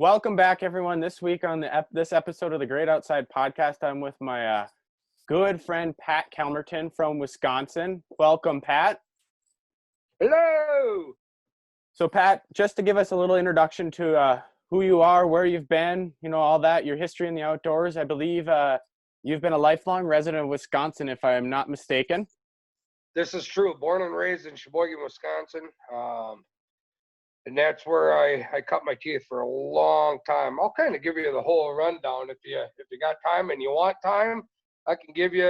Welcome back, everyone. This week on this episode of the Great Outside Podcast, I'm with my good friend Pat Kalmerton from Wisconsin. Welcome, Pat. Hello. So, Pat, just to give us a little introduction to who you are, where you've been, all that, your history in the outdoors. I believe you've been a lifelong resident of Wisconsin, if I am not mistaken. This is true. Born and raised in Sheboygan, Wisconsin. And that's where I cut my teeth for a long time. I'll kind of give you the whole rundown if you got time and you want time. I can give you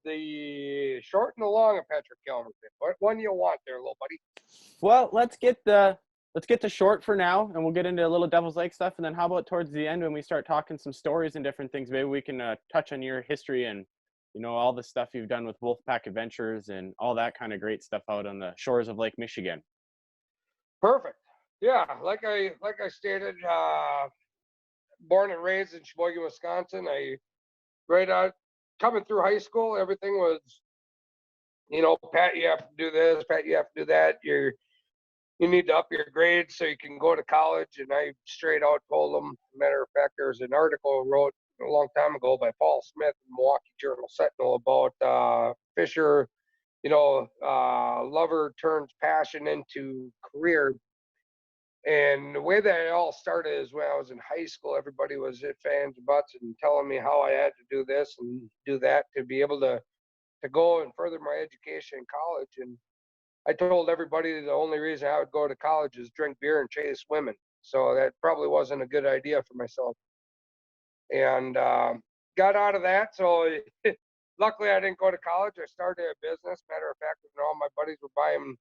the short and the long of Patrick Kalmerton. What one do you want there, little buddy? Well, let's get the short for now, and we'll get into a little Devil's Lake stuff. And then how about towards the end when we start talking some stories and different things? Maybe we can touch on your history and all the stuff you've done with Wolfpack Adventures and all that kind of great stuff out on the shores of Lake Michigan. Perfect. Yeah, like I stated, born and raised in Sheboygan, Wisconsin. Right out coming through high school, everything was, Pat, you have to do this. Pat, you have to do that. You need to up your grades so you can go to college. And I straight out told them. Matter of fact, there's an article I wrote a long time ago by Paul Smith in Milwaukee Journal Sentinel about Fisher. Lover turns passion into career. And the way that it all started is when I was in high school, everybody was at fans' butts and telling me how I had to do this and do that to be able to go and further my education in college. And I told everybody the only reason I would go to college is drink beer and chase women. So that probably wasn't a good idea for myself. And got out of that. So luckily I didn't go to college. I started a business. Matter of fact, all my buddies were buying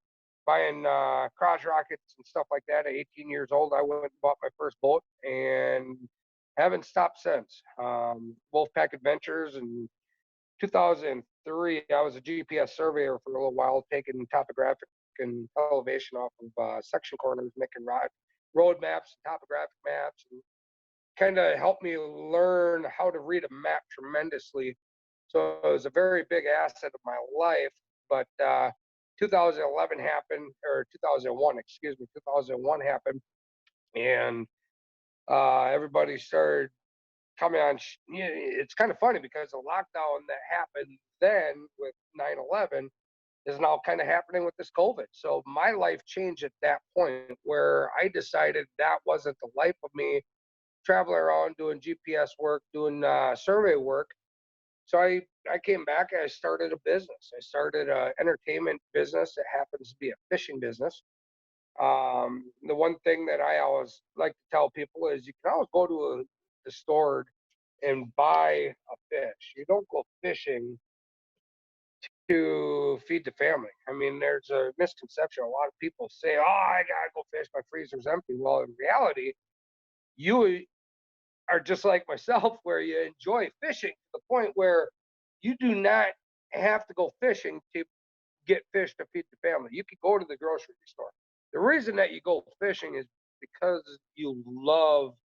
crotch rockets and stuff like that. At 18 years old, I went and bought my first boat and haven't stopped since. Wolfpack Adventures in 2003, I was a GPS surveyor for a little while, taking topographic and elevation off of section corners, making road maps, topographic maps, and kind of helped me learn how to read a map tremendously. So it was a very big asset of my life. But 2011 happened, or 2001, 2001 happened, and everybody started coming on. It's kind of funny because the lockdown that happened then with 9/11 is now kind of happening with this COVID. So my life changed at that point where I decided that wasn't the life of me, traveling around doing GPS work, doing survey work. So I came back and I started a business. I started an entertainment business that happens to be a fishing business. The one thing that I always like to tell people is you can always go to the store and buy a fish. You don't go fishing to feed the family. I mean, there's a misconception. A lot of people say, "Oh, I gotta go fish. My freezer's empty." Well, in reality, you are just like myself, where you enjoy fishing to the point where you do not have to go fishing to get fish to feed the family. You could go to the grocery store. The reason that you go fishing is because you love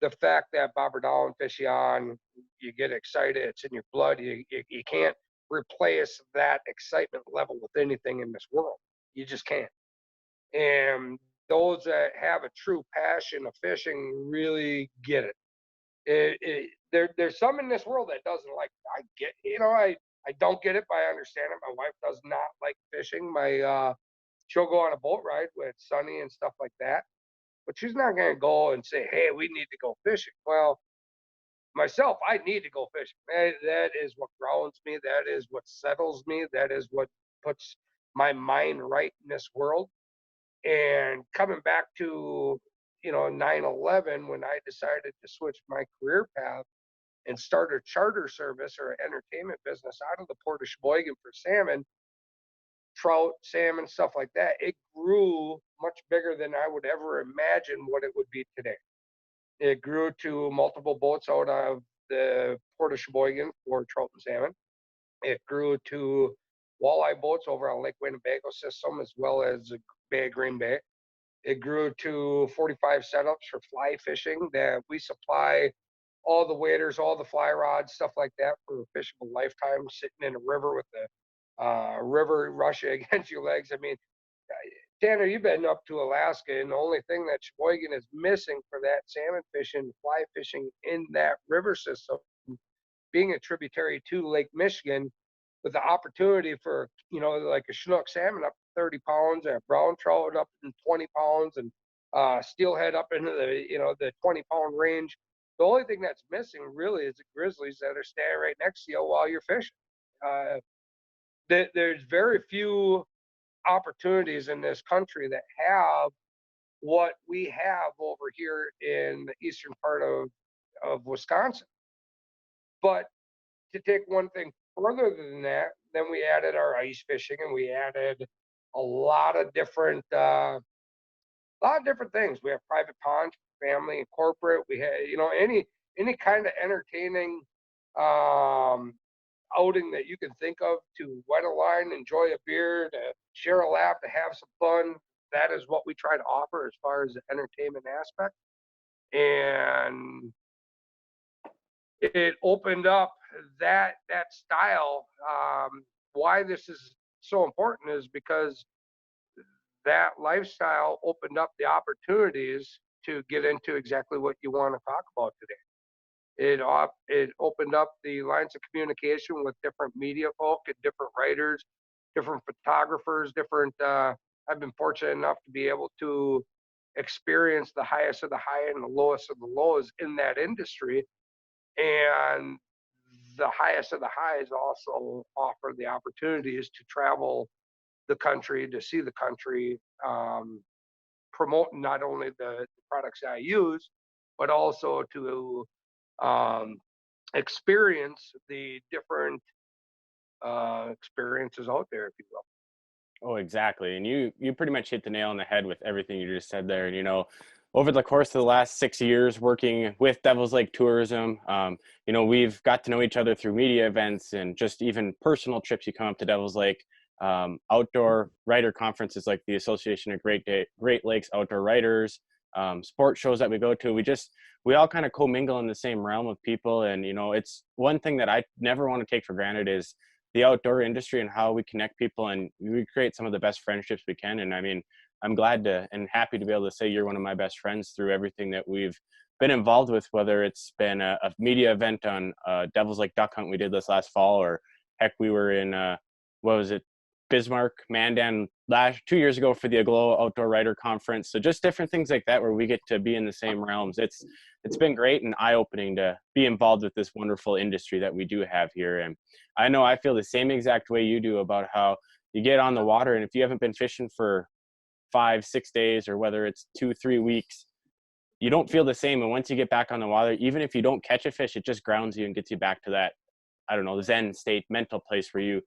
the fact that bobber down, fishy on, you get excited, it's in your blood. You can't replace that excitement level with anything in this world. You just can't. And those that have a true passion of fishing really get it. There's some in this world that doesn't like it. I get, I don't get it, but I understand it. My wife does not like fishing. She'll go on a boat ride when it's sunny and stuff like that, but she's not going to go and say, "Hey, we need to go fishing." Well, myself, I need to go fishing. That is what grounds me. That is what settles me. That is what puts my mind right in this world. And coming back to 9/11, when I decided to switch my career path and start a charter service or an entertainment business out of the Port of Sheboygan for salmon, trout, salmon, stuff like that, it grew much bigger than I would ever imagine what it would be today. It grew to multiple boats out of the Port of Sheboygan for trout and salmon. It grew to walleye boats over on Lake Winnebago system, as well as the Bay of Green Bay. It grew to 45 setups for fly fishing that we supply all the waders, all the fly rods, stuff like that for fishable lifetime, sitting in a river with the river rushing against your legs. I mean, Tanner, you've been up to Alaska, and the only thing that Sheboygan is missing for that salmon fishing, fly fishing in that river system, being a tributary to Lake Michigan, with the opportunity for, like a Chinook salmon up to 30 pounds, a brown trout up in 20 pounds, and steelhead up into the 20-pound range. The only thing that's missing really is the grizzlies that are standing right next to you while you're fishing. Uh, there's very few opportunities in this country that have what we have over here in the eastern part of Wisconsin. But to take one thing further than that, then we added our ice fishing, and we added a lot of different things. We have private ponds, family and corporate. We had, any kind of entertaining outing that you can think of, to wet a line, enjoy a beer, to share a laugh, to have some fun. That is what we try to offer as far as the entertainment aspect. And it opened up that style. Why this is so important is because that lifestyle opened up the opportunities to get into exactly what you want to talk about today. It opened up the lines of communication with different media folk and different writers, different photographers, different. I've been fortunate enough to be able to experience the highest of the high and the lowest of the lows in that industry, and the highest of the highs also offer the opportunities to travel the country, to see the country, promote not only the products I use, but also to experience the different experiences out there, if you will. Oh, exactly. And you pretty much hit the nail on the head with everything you just said there. And, over the course of the last 6 years working with Devil's Lake Tourism, we've got to know each other through media events and just even personal trips. You come up to Devil's Lake, outdoor writer conferences like the Association of Great Lakes Outdoor Writers, sport shows that we go to. We all kind of commingle in the same realm of people. And, it's one thing that I never want to take for granted is the outdoor industry and how we connect people, and we create some of the best friendships we can. And I mean, I'm glad to and happy to be able to say you're one of my best friends through everything that we've been involved with, whether it's been a media event on Devil's Lake duck hunt we did this last fall, or heck, we were in what was it, Bismarck, Mandan 2 years ago for the Aglow Outdoor Writer Conference. So just different things like that where we get to be in the same realms. It's been great and eye-opening to be involved with this wonderful industry that we do have here. And I know I feel the same exact way you do about how you get on the water, and if you haven't been fishing for 5-6 days, or whether it's 2-3 weeks, you don't feel the same. And once you get back on the water, even if you don't catch a fish, it just grounds you and gets you back to that, I don't know, the Zen state, mental place where you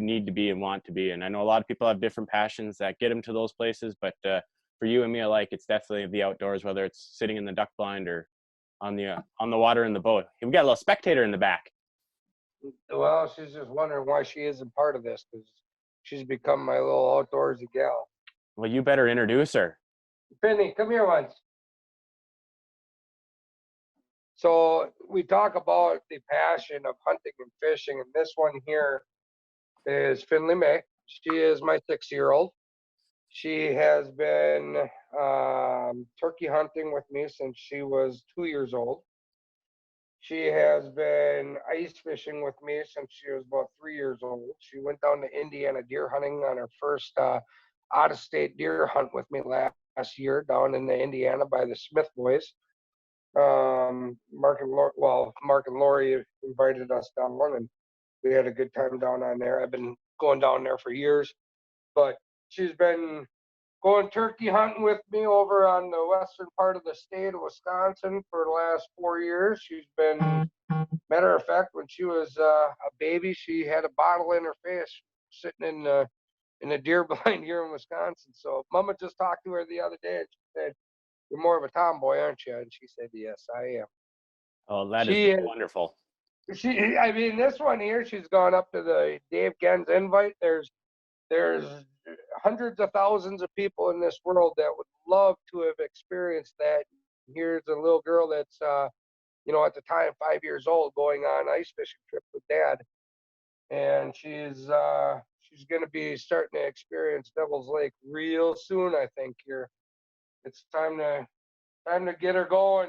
need to be and want to be. And I know a lot of people have different passions that get them to those places, but for you and me alike, it's definitely the outdoors, whether it's sitting in the duck blind or on the water in the boat. We got a little spectator in the back. Well, she's just wondering why she isn't part of this, because she's become my little outdoorsy gal. Well, you better introduce her. Penny, come here once. So we talk about the passion of hunting and fishing, and this one here is Finley May. She is my 6-year-old. She has been turkey hunting with me since she was 2 years old. She has been ice fishing with me since she was about 3 years old. She went down to Indiana deer hunting on her first out-of-state deer hunt with me last year down in Indiana by the Smith boys. Mark and Lori invited us down, and we had a good time down on there. I've been going down there for years, but she's been going turkey hunting with me over on the western part of the state of Wisconsin for the last 4 years. She's been, matter of fact, when she was a baby, she had a bottle in her face sitting in the deer blind here in Wisconsin. So Mama just talked to her the other day, and she said, "You're more of a tomboy, aren't you?" And she said, "Yes, I am." Oh, that is wonderful. I mean, this one here, she's gone up to the Dave Gens invite. There's hundreds of thousands of people in this world that would love to have experienced that. Here's a little girl that's, at the time 5 years old, going on ice fishing trip with Dad, and she's she's going to be starting to experience Devil's Lake real soon. I think here it's time to get her going.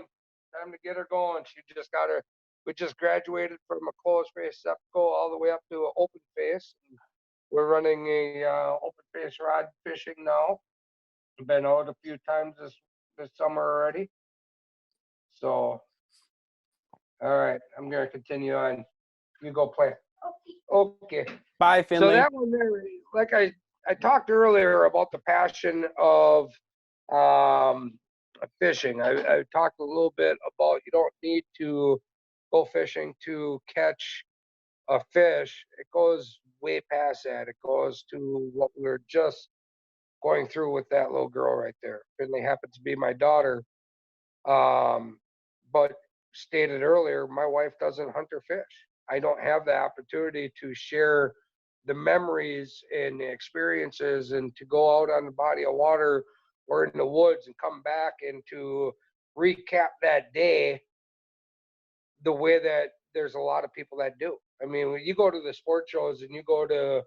Time to get her going. She just got her. We just graduated from a closed face septical all the way up to an open face. We're running a open face rod fishing now. Been out a few times this summer already. So, all right, I'm gonna continue on. You go play. Okay. Bye, Finley. So that one there, like I talked earlier about the passion of fishing. I talked a little bit about you don't need to go fishing to catch a fish. It goes way past that. It goes to what we're just going through with that little girl right there. Finley happens to be my daughter. But stated earlier, my wife doesn't hunt or fish. I don't have the opportunity to share the memories and the experiences and to go out on the body of water or in the woods and come back and to recap that day the way that there's a lot of people that do. I mean, when you go to the sport shows and you go to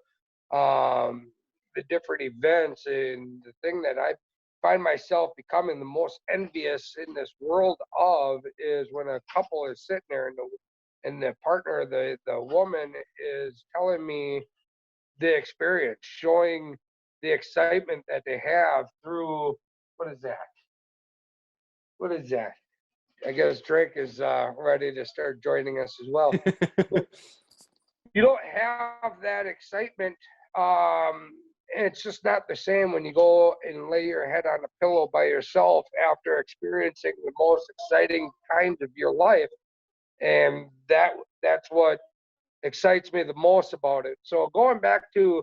the different events, and the thing that I find myself becoming the most envious in this world of is when a couple is sitting there and the partner, the woman is telling me the experience, showing the excitement that they have through, what is that? What is that? I guess Drake is ready to start joining us as well. You don't have that excitement. It's just not the same when you go and lay your head on a pillow by yourself after experiencing the most exciting times of your life. And that's what excites me the most about it. So going back to,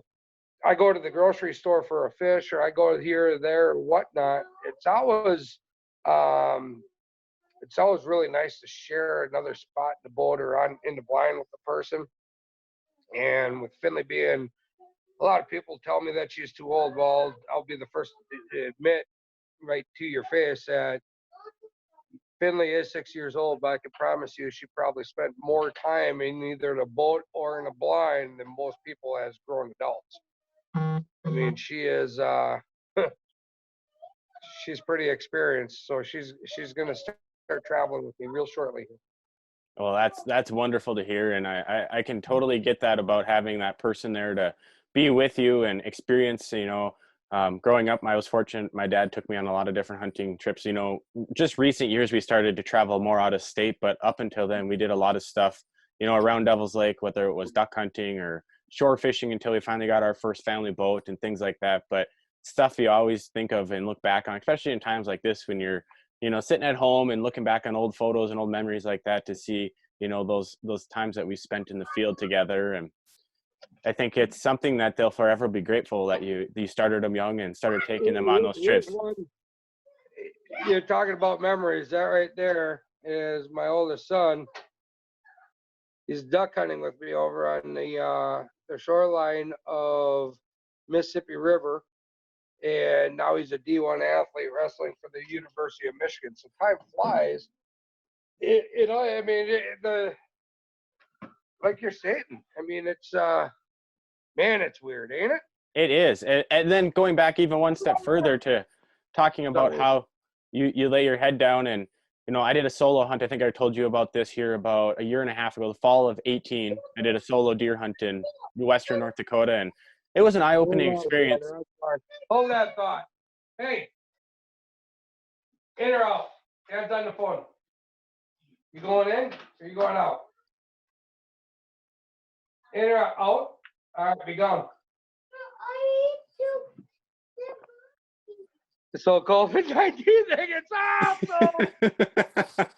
I go to the grocery store for a fish, or I go here or there or whatnot, it's always really nice to share another spot in the boat or in the blind with the person. And with Finley being, a lot of people tell me that she's too old. Well, I'll be the first to admit right to your face that Finley is 6 years old, but I can promise you she probably spent more time in either the boat or in a blind than most people as grown adults. I mean, she is she's pretty experienced, so she's going to start traveling with me real shortly. Well, that's wonderful to hear, and I can totally get that about having that person there to be with you and experience. Growing up, I was fortunate. My dad took me on a lot of different hunting trips. Just recent years we started to travel more out of state, but up until then we did a lot of stuff, around Devil's Lake, whether it was duck hunting or shore fishing until we finally got our first family boat and things like that. But stuff you always think of and look back on, especially in times like this when you're sitting at home and looking back on old photos and old memories like that to see, those times that we spent in the field together. And I think it's something that they'll forever be grateful that you started them young and started taking them on those trips. You're talking about memories. That right there is my oldest son. He's duck hunting with me over on the shoreline of Mississippi River. And now he's a D1 athlete wrestling for the University of Michigan. So time flies. Like you're saying, I mean, it's, man, it's weird, ain't it? It is. And then going back even one step further to talking about how you lay your head down and, I did a solo hunt. I think I told you about this here about a year and a half ago, the fall of 18. I did a solo deer hunt in western North Dakota, and it was an eye-opening experience. Hold that thought. Hey, in or out? Dad's on the phone. You going in or you going out? In or out? All right, be gone. So COVID-19 thing, it's awesome.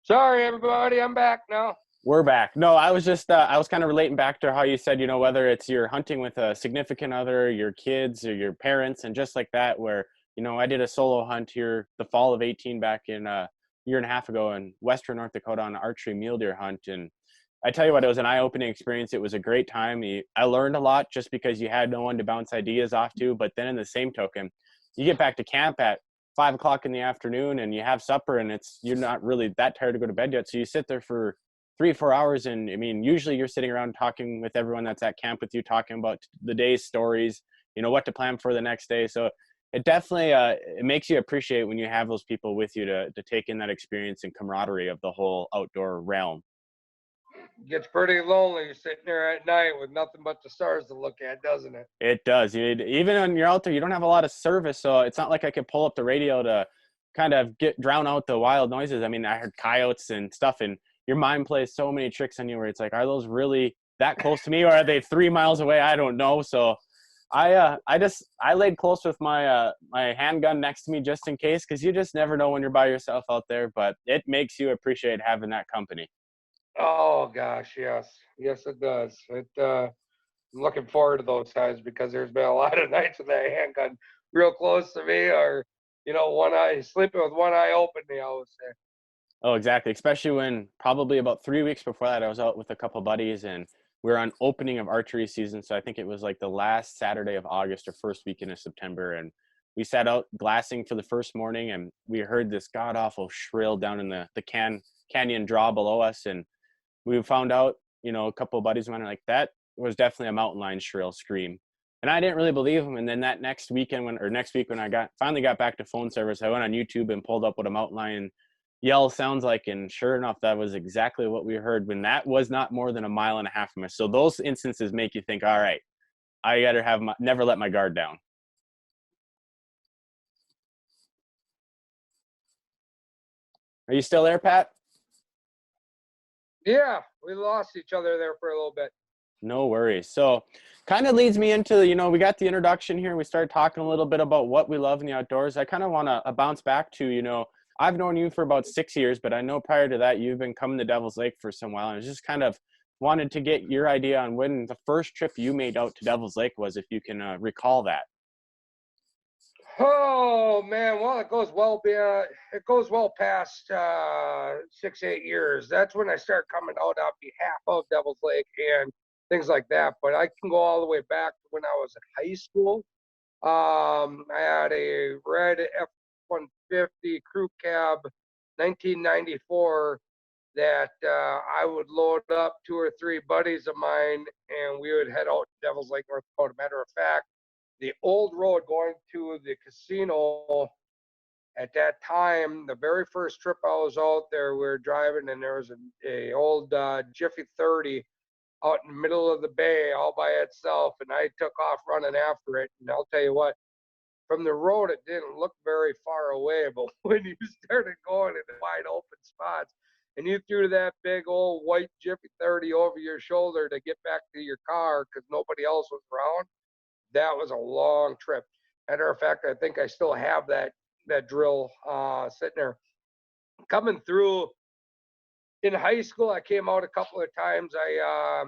Sorry, everybody, I'm back now. We're back. No, I was just, I was kind of relating back to how you said, whether it's you're hunting with a significant other, your kids or your parents, and just like that, where, I did a solo hunt here the fall of 18 back in a year and a half ago in western North Dakota on an archery mule deer hunt. And I tell you what, it was an eye-opening experience. It was a great time. I learned a lot just because you had no one to bounce ideas off to. But then in the same token, you get back to camp at 5 o'clock in the afternoon and you have supper and you're not really that tired to go to bed yet. So you sit there for 3-4 hours. And I mean, usually you're sitting around talking with everyone that's at camp with you, talking about the day's stories, what to plan for the next day. So it definitely it makes you appreciate when you have those people with you to take in that experience and camaraderie of the whole outdoor realm. Gets pretty lonely sitting there at night with nothing but the stars to look at, doesn't it? It does. Even when you're out there, you don't have a lot of service, so it's not like I could pull up the radio to kind of drown out the wild noises. I mean, I heard coyotes and stuff, and your mind plays so many tricks on you where it's like, are those really that close to me, or are they 3 miles away? I don't know. So I laid close with my handgun next to me just in case, because you just never know when you're by yourself out there. But it makes you appreciate having that company. Oh gosh, yes, yes, it does. I'm looking forward to those times because there's been a lot of nights with that handgun real close to me, or one eye sleeping with one eye open. I always say. Oh, exactly. Especially when probably about 3 weeks before that, I was out with a couple buddies and we were on opening of archery season. So I think it was like the last Saturday of August or first weekend of September. And we sat out glassing for the first morning and we heard this god awful shrill down in the canyon draw below us. And we found out, a couple of buddies of mine are like, that was definitely a mountain lion shrill scream. And I didn't really believe him. And then that next week when I finally got back to phone service, I went on YouTube and pulled up what a mountain lion yell sounds like, and sure enough, that was exactly what we heard when that was not more than 1.5 miles from us. So those instances make you think, all right, I gotta never let my guard down. Are you still there, Pat? Yeah, we lost each other there for a little bit. No worries. So kind of leads me into, we got the introduction here. We started talking a little bit about what we love in the outdoors. I kind of want to bounce back to, I've known you for about 6 years, but I know prior to that, you've been coming to Devil's Lake for some while. And I was just kind of wanted to get your idea on when the first trip you made out to Devil's Lake was, if you can recall that. Oh man, well it goes well past 6-8 years. That's when I start coming out on behalf of Devil's Lake and things like that. But I can go all the way back to when I was in high school. I had a red F-150 crew cab, 1994, that I would load up 2 or 3 buddies of mine, and we would head out to Devil's Lake, North Dakota. Matter of fact, the old road going to the casino at that time, the very first trip I was out there, we were driving, and there was a old Jiffy 30 out in the middle of the bay all by itself, and I took off running after it. And I'll tell you what, from the road, it didn't look very far away, but when you started going in wide open spots and you threw that big old white Jiffy 30 over your shoulder to get back to your car because nobody else was around, that was a long trip. Matter of fact, I think I still have that drill sitting there. Coming through in high school, I came out a couple of times. I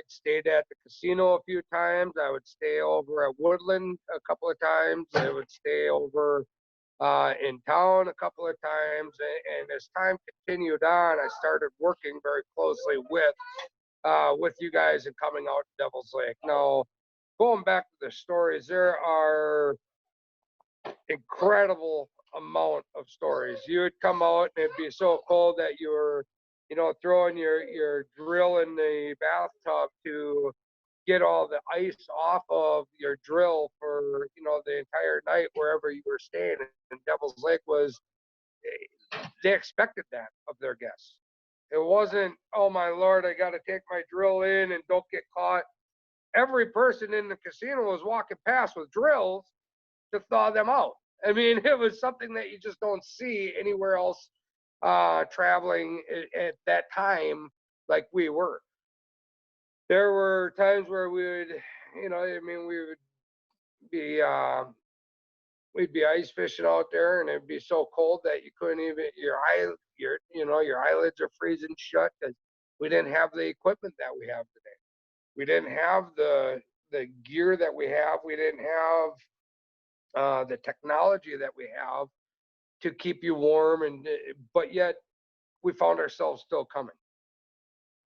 stayed at the casino a few times. I would stay over at Woodland a couple of times. I would stay over in town a couple of times. And as time continued on, I started working very closely with you guys and coming out to Devil's Lake. Now, going back to the stories, there are incredible amount of stories. You would come out and it'd be so cold that you were, throwing your drill in the bathtub to get all the ice off of your drill for, the entire night wherever you were staying. And Devil's Lake they expected that of their guests. It wasn't, oh my Lord, I got to take my drill in and don't get caught. Every person in the casino was walking past with drills to thaw them out. I mean, it was something that you just don't see anywhere else traveling at that time like we were. There were times where we would, we would be we'd be ice fishing out there, and it'd be so cold that you couldn't even your eyelids are freezing shut because we didn't have the equipment that we have today. We didn't have the gear that we have. We didn't have the technology that we have to keep you warm, but yet we found ourselves still coming.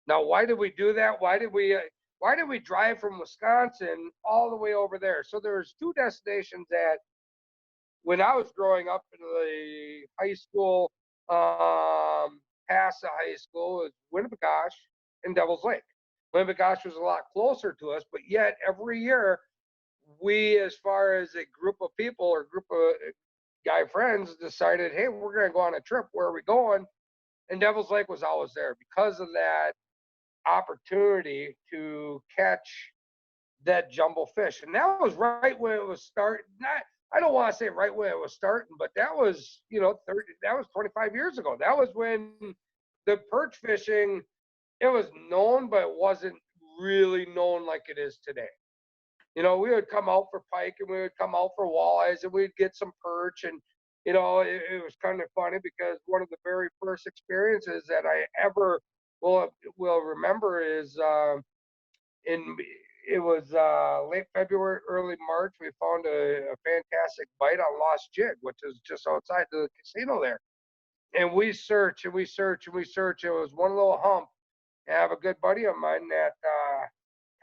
Now, why did we do that? Why did we drive from Wisconsin all the way over there? So there's 2 destinations that when I was growing up in the high school past the high school was Winnebagosh and Devil's Lake. Winnebagosh was a lot closer to us, but yet every year we, as far as a group of people or group of guy friends, decided, hey, we're going to go on a trip. Where are we going? And Devil's Lake was always there because of that opportunity to catch that jumbo fish. And that was right when it was starting. Not, I don't want to say right when it was starting, but that was, 25 years ago. That was when the perch fishing, it was known, but it wasn't really known like it is today. We would come out for pike and we would come out for walleyes and we'd get some perch. And, it was kind of funny because one of the very first experiences that I ever will remember is in it was late February, early March. We found a fantastic bite on Lost Jig, which is just outside the casino there. And we search and we search and we search. It was one little hump. And I have a good buddy of mine that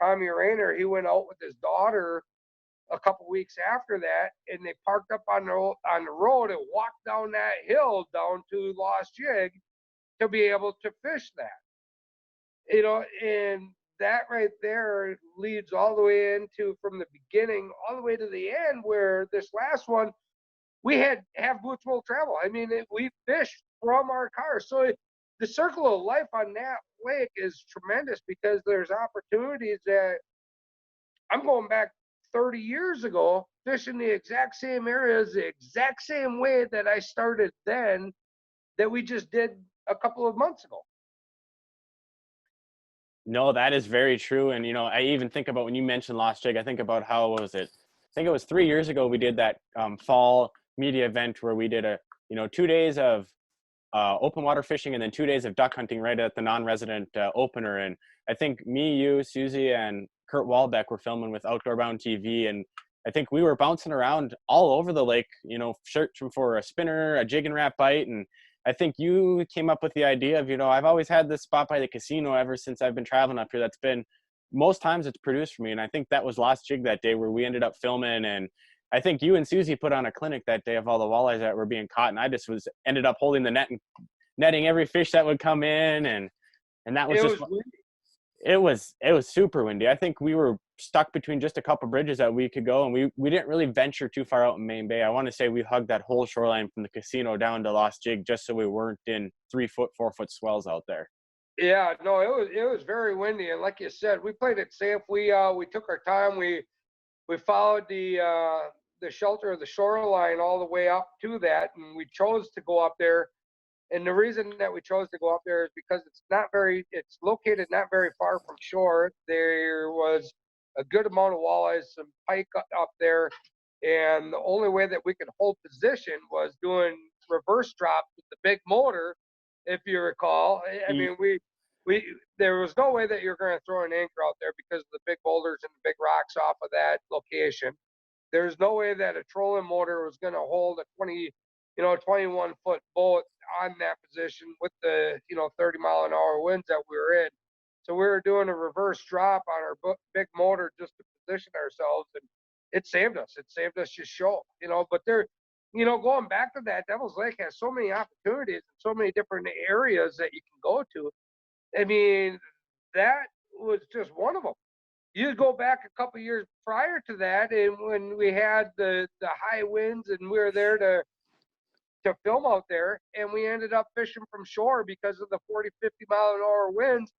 Tommy Rayner. He went out with his daughter a couple weeks after that, and they parked up on the road and walked down that hill down to Lost Jig to be able to fish that. And that right there leads all the way into from the beginning all the way to the end, where this last one we have mutual travel. I mean, we fished from our car. So the circle of life on that lake is tremendous because there's opportunities that I'm going back 30 years ago, fishing the exact same areas, the exact same way that I started then that we just did a couple of months ago. No, that is very true. And, I even think about when you mentioned Lost Jig, I think about how, what was it? I think it was 3 years ago we did that fall media event where we did 2 days of open water fishing and then 2 days of duck hunting right at the non-resident opener. And I think me, you, Susie, and Kurt Walbeck were filming with Outdoor Bound TV. And I think we were bouncing around all over the lake, searching for a spinner, a jig and wrap bite. And I think you came up with the idea of, I've always had this spot by the casino ever since I've been traveling up here. That's been, most times it's produced for me. And I think that was Lost Jig that day where we ended up filming. And I think you and Susie put on a clinic that day of all the walleyes that were being caught. And I just ended up holding the net and netting every fish that would come in. And that was it was super windy. I think we were stuck between just a couple bridges that we could go, and we didn't really venture too far out in Main Bay. I want to say we hugged that whole shoreline from the casino down to Lost Jig just so we weren't in 3 foot, 4 foot swells out there. Yeah, no, it was very windy, and like you said, we played it safe. We took our time. We followed the shelter of the shoreline all the way up to that, and we chose to go up there. And the reason that we chose to go up there is because it's located not very far from shore. There was a good amount of walleyes, some pike up there. And the only way that we could hold position was doing reverse drops with the big motor, if you recall. I mean, there was no way that you're going to throw an anchor out there because of the big boulders and the big rocks off of that location. There's no way that a trolling motor was going to hold a 21 foot boat on that position with the 30-mile-an-hour winds that we were in. So we were doing a reverse drop on our big motor just to position ourselves, and it saved us. It saved us just show, But going back to that, Devil's Lake has so many opportunities and so many different areas that you can go to. I mean, that was just one of them. You go back a couple years prior to that, and when we had the high winds and we were there to film out there, and we ended up fishing from shore because of the 40, 50-mile-an-hour winds.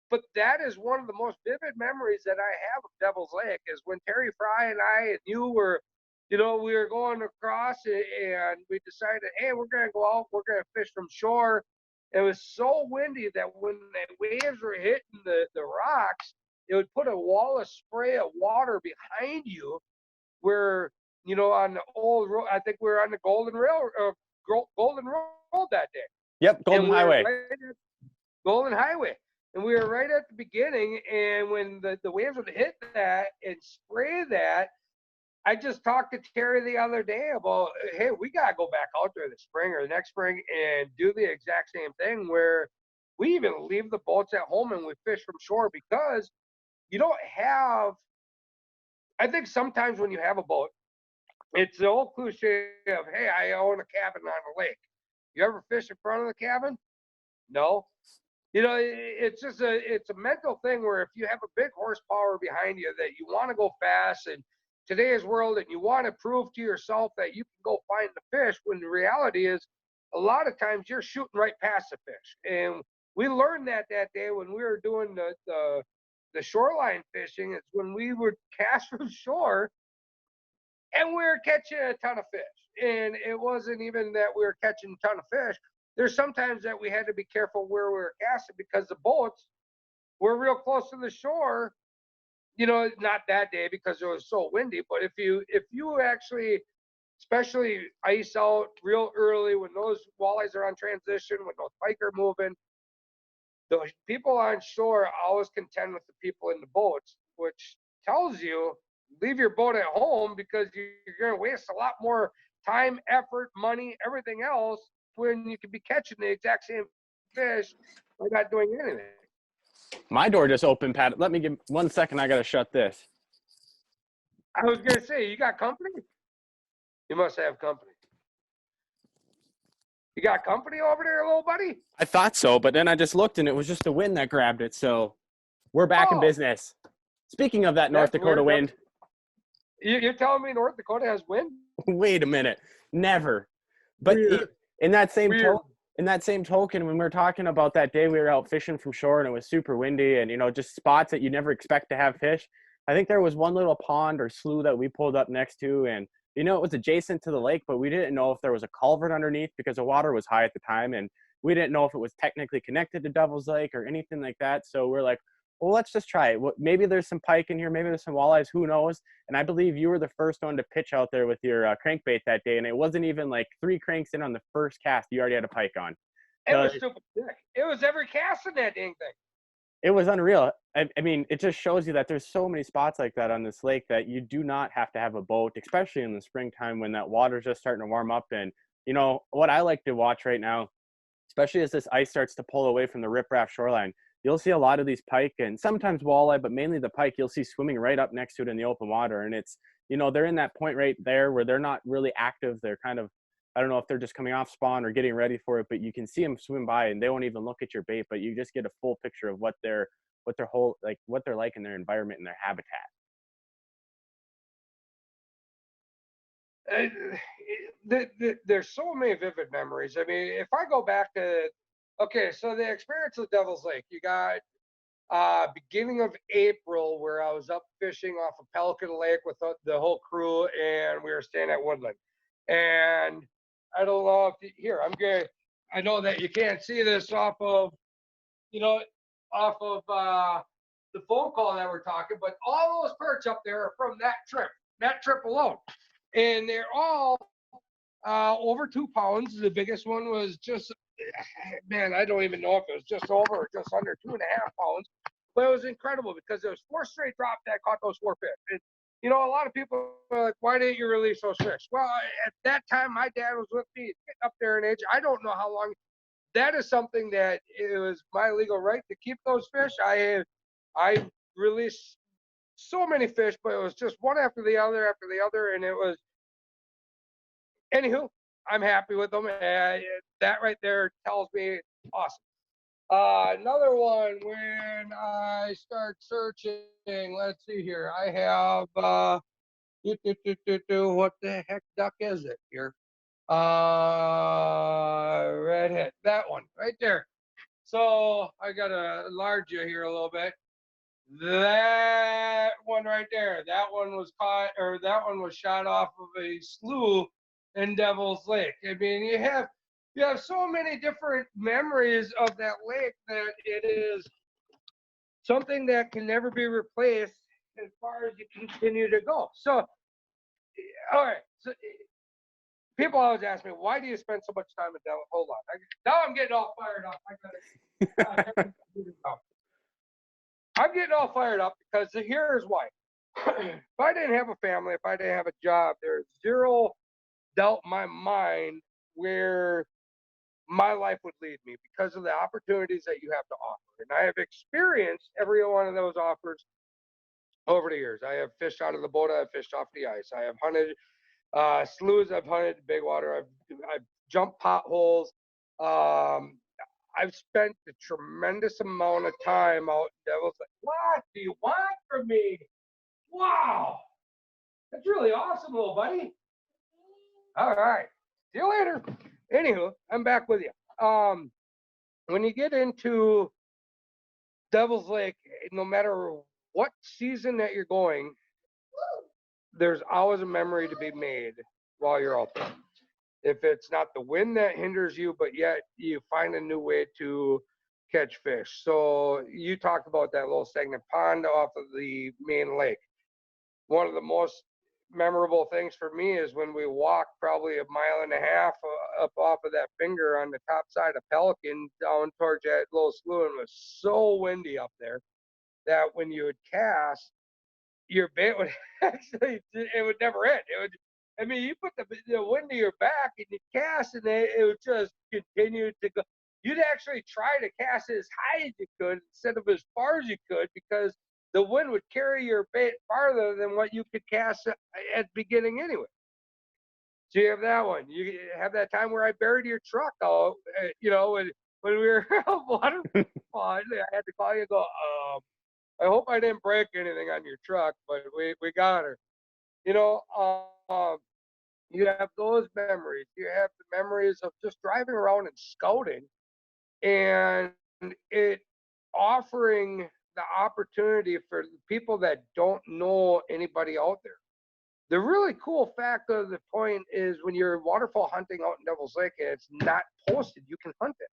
But that is one of the most vivid memories that I have of Devil's Lake is when Terry Fry and I and you were, we were going across and we decided, hey, we're going to go out, we're going to fish from shore. It was so windy that when the waves were hitting the rocks, it would put a wall of spray of water behind you where, on the old road, I think we were on the Golden Road that day. Yep, Golden Highway. Golden Highway. And we were right at the beginning, and when the waves would hit that and spray that, I just talked to Terry the other day about, hey, we got to go back out there this spring or the next spring and do the exact same thing where we even leave the boats at home and we fish from shore because you don't have, I think sometimes when you have a boat, it's the old cliche of, hey, I own a cabin on a lake. You ever fish in front of the cabin? No. You know, it's just it's a mental thing where if you have a big horsepower behind you that you want to go fast in today's world and you want to prove to yourself that you can go find the fish, when the reality is a lot of times you're shooting right past the fish. And we learned that day when we were doing the shoreline fishing. It's when we would cast from shore and we were catching a ton of fish. And it wasn't even that we were catching a ton of fish. There's sometimes that we had to be careful where we were casting because the boats were real close to the shore. You know, not that day because it was so windy, but if you actually, especially ice out real early when those walleyes are on transition, when those pike are moving, the people on shore always contend with the people in the boats, which tells you leave your boat at home because you're going to waste a lot more time, effort, money, everything else when you could be catching the exact same fish by not doing anything. My door just opened, Pat. Let me give 1 second. I got to shut this. I was going to say, you got company? You must have company. You got company over there, little buddy? I thought so, but then I just looked and it was just the wind that grabbed it. So we're back in business. Speaking of that North Dakota wind. You're telling me North Dakota has wind? Wait a minute. Never. But in that same token, when we were talking about that day we were out fishing from shore and it was super windy and, you know, just spots that you never expect to have fish. I think there was one little pond or slough that we pulled up next to, and, you know, it was adjacent to the lake, but we didn't know if there was a culvert underneath because the water was high at the time. And we didn't know if it was technically connected to Devil's Lake or anything like that. So we're like, well, let's just try it. Maybe there's some pike in here. Maybe there's some walleyes. Who knows? And I believe you were the first one to pitch out there with your crankbait that day. And it wasn't even like 3 cranks in on the first cast. You already had a pike on. It was super sick. It was every cast in that dang thing. It was unreal. I mean, it just shows you that there's so many spots like that on this lake that you do not have to have a boat, especially in the springtime when that water's just starting to warm up. And, you know, what I like to watch right now, especially as this ice starts to pull away from the riprap shoreline, you'll see a lot of these pike and sometimes walleye, but mainly the pike you'll see swimming right up next to it in the open water. And it's, you know, they're in that point right there where they're not really active. They're kind of, I don't know if they're just coming off spawn or getting ready for it, but you can see them swim by and they won't even look at your bait, but you just get a full picture of what their whole, like what they're like in their environment and their habitat. There's so many vivid memories. I mean, if I go back to, okay, so the experience of Devil's Lake, you got beginning of April where I was up fishing off of Pelican Lake with the whole crew, and we were staying at Woodland. And I don't know if here I'm good. I know that you can't see this off of, you know, off of the phone call that we're talking, but all those perch up there are from that trip alone, and they're all over 2 pounds. The biggest one was just, man, I don't even know if it was just over or just under 2.5 pounds, but it was incredible because there was 4 straight drops that caught those 4 fish. And, you know, a lot of people are like, why didn't you release those fish? Well, at that time, my dad was with me, getting up there in age. I don't know how long. That is something that it was my legal right to keep those fish. I released so many fish, but it was just one after the other, and it was. Anywho, I'm happy with them. That right there tells me awesome. Another one when I start searching. Let's see here. I have what the heck duck is it here? Redhead. That one right there. So I gotta enlarge you here a little bit. That one right there. That one was caught, or that one was shot off of a slough in Devil's Lake. I mean, you have so many different memories of that lake that it is something that can never be replaced as far as you continue to go. So, all right. So people always ask me, why do you spend so much time in Devil? Hold on. Now I'm getting all fired up. I'm getting all fired up because here's why. If I didn't have a family, if I didn't have a job, there's zero doubt in my mind where my life would lead me because of the opportunities that you have to offer. And I have experienced every one of those offers over the years. I have fished out of the boat. I've fished off the ice. I have hunted sloughs. I've hunted big water. I've jumped potholes. I've spent a tremendous amount of time out in Devil's Lake. What do you want from me? Wow. That's really awesome, little buddy. All right. See you later. Anywho, I'm back with you. When you get into Devil's Lake, no matter what season that you're going, there's always a memory to be made while you're out there. If it's not the wind that hinders you, but yet you find a new way to catch fish. So you talked about that little stagnant pond off of the main lake. One of the most memorable things for me is when we walked probably a mile and a half up off of that finger on the top side of Pelican down towards that little slough, and it was so windy up there that when you would cast, your bait would actually, it would never end. It would, I mean, you put the wind to your back and you cast, and it would just continue to go. You'd actually try to cast as high as you could instead of as far as you could, because the wind would carry your bait farther than what you could cast at the beginning anyway. So you have that one. You have that time where I buried your truck, when we were water. I had to call you and go, I hope I didn't break anything on your truck, but we got her. You have those memories. You have the memories of just driving around and scouting, and it offering the opportunity for people that don't know anybody out there. The really cool fact of the point is when you're waterfowl hunting out in Devil's Lake and it's not posted, you can hunt it.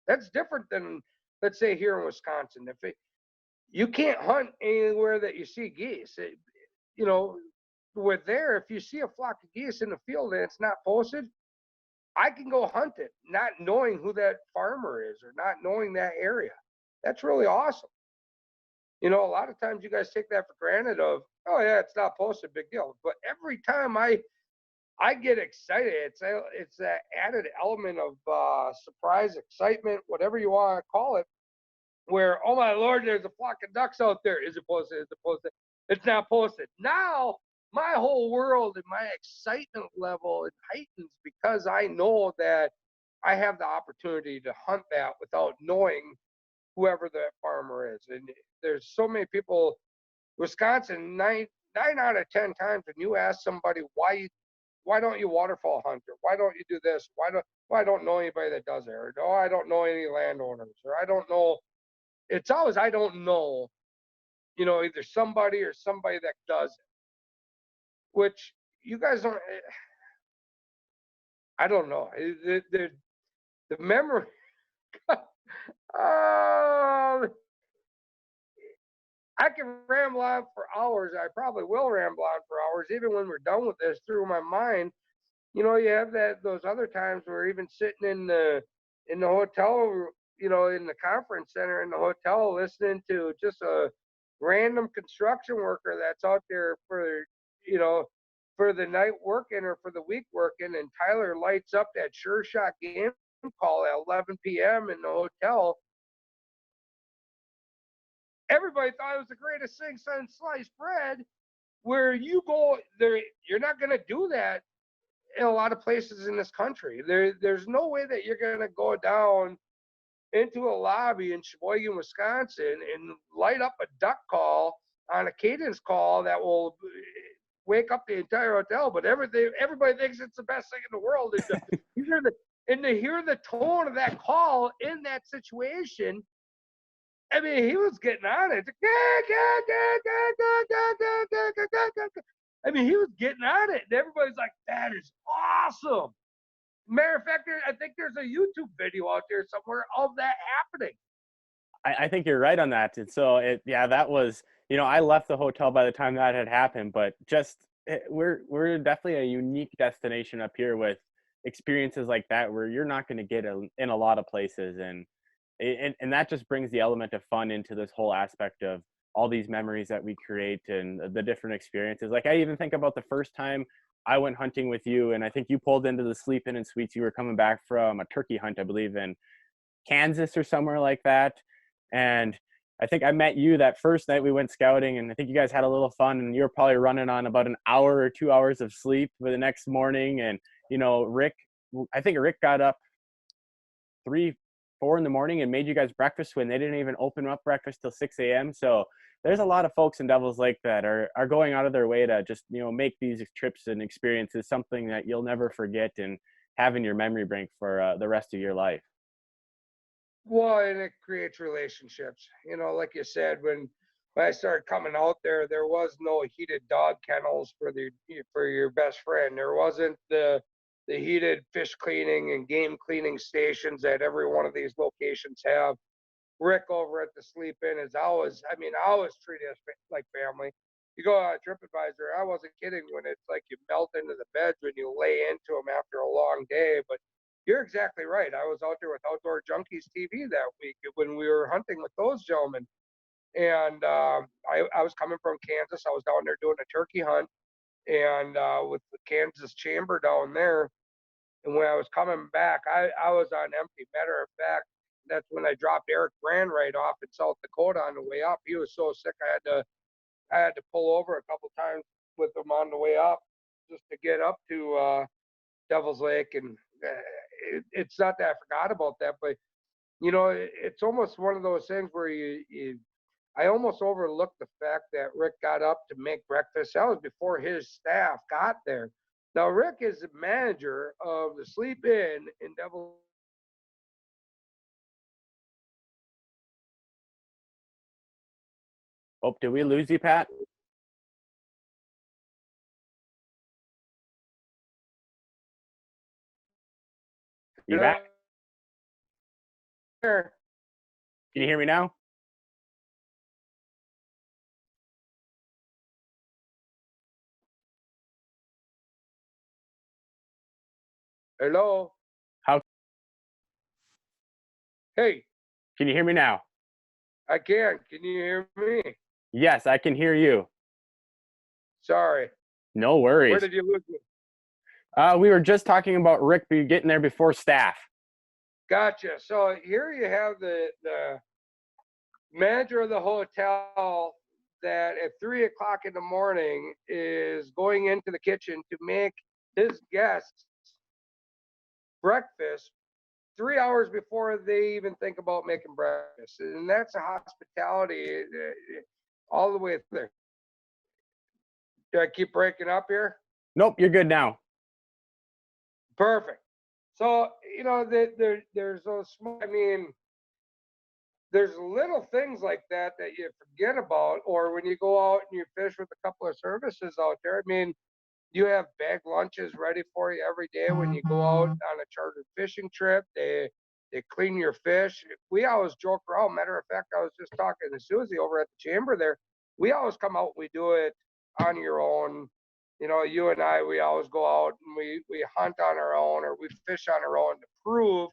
That's different than, let's say, here in Wisconsin. You can't hunt anywhere that you see geese. With there, if you see a flock of geese in the field and it's not posted, I can go hunt it, not knowing who that farmer is or not knowing that area. That's really awesome. A lot of times you guys take that for granted of, oh yeah, it's not posted, big deal. But every time I get excited, it's that added element of surprise, excitement, whatever you want to call it, where, oh my Lord, there's a flock of ducks out there. Is it posted? Is it posted? It's not posted. Now my whole world and my excitement level it heightens because I know that I have the opportunity to hunt that without knowing whoever that farmer is. And there's so many people, Wisconsin, nine out of 10 times when you ask somebody why don't you waterfowl hunt, or why don't you do this? I don't know anybody that does it, or no, I don't know any landowners, or I don't know. It's always I don't know, either somebody or somebody that does it. Which you guys don't. I don't know. The memory. I can ramble on for hours. I probably will ramble on for hours, even when we're done with this, through my mind. You have those other times where even sitting in the hotel, in the conference center in the hotel, listening to just a random construction worker that's out there for the night working or for the week working, and Tyler lights up that sure shot game call at 11 p.m. in the hotel. Everybody thought it was the greatest thing since sliced bread. Where you go there, you're not going to do that in a lot of places in this country. There's no way that you're going to go down into a lobby in Sheboygan, Wisconsin, and light up a duck call on a cadence call that will wake up the entire hotel. But everybody thinks it's the best thing in the world. And to hear the tone of that call in that situation, I mean, he was getting on it. I mean, he was getting on it, and everybody's like, "That is awesome." Matter of fact, I think there's a YouTube video out there somewhere of that happening. I think you're right on that. And so that was, I left the hotel by the time that had happened, but we're definitely a unique destination up here with experiences like that, where you're not going to get in a lot of places. And that just brings the element of fun into this whole aspect of all these memories that we create and the different experiences. Like I even think about the first time I went hunting with you, and I think you pulled into the Sleep In and Suites. You were coming back from a turkey hunt, I believe, in Kansas or somewhere like that. And I think I met you that first night we went scouting, and I think you guys had a little fun, and you were probably running on about an hour or 2 hours of sleep for the next morning. And, I think Rick got up 4 in the morning and made you guys breakfast when they didn't even open up breakfast till 6 a.m. So there's a lot of folks in Devil's Lake that are going out of their way to just, make these trips and experiences something that you'll never forget and have in your memory bank for the rest of your life. Well, and it creates relationships. Like you said, when I started coming out there, there was no heated dog kennels for your best friend. There wasn't the heated fish cleaning and game cleaning stations that every one of these locations have. Rick over at the Sleep Inn is always, I always treat us like family. You go on TripAdvisor, I wasn't kidding when it's like you melt into the beds when you lay into them after a long day. But you're exactly right. I was out there with Outdoor Junkies TV that week when we were hunting with those gentlemen. And I was coming from Kansas. I was down there doing a turkey hunt and with the Kansas Chamber down there. And when I was coming back, I was on empty. Matter of fact, that's when I dropped Eric Brandwright off in South Dakota on the way up. He was so sick I had to pull over a couple times with him on the way up just to get up to Devil's Lake. And it's not that I forgot about that, but it's almost one of those things where I almost overlooked the fact that Rick got up to make breakfast. That was before his staff got there. Now, Rick is the manager of the Sleep Inn in Devil. Oh, did we lose you, Pat? You back? Here. Can you hear me now? Hello. How? Hey, Can you hear me now? I can. Can you hear me? Yes, I can hear you. Sorry. No Where worries. did you lose me? We were just talking about Rick getting there before staff. Gotcha. So here you have the manager of the hotel that at 3 o'clock in the morning is going into the kitchen to make his guests breakfast 3 hours before they even think about making breakfast. And that's a hospitality all the way there. Do I keep breaking up here? Nope, you're good now. Perfect. So, there's those small, there's little things like that you forget about, or when you go out and you fish with a couple of services out there. You have bag lunches ready for you every day when you go out on a chartered fishing trip. They clean your fish. We always joke around. Matter of fact, I was just talking to Susie over at the chamber there. We always come out and we do it on your own. You and I, we always go out and we hunt on our own or we fish on our own to prove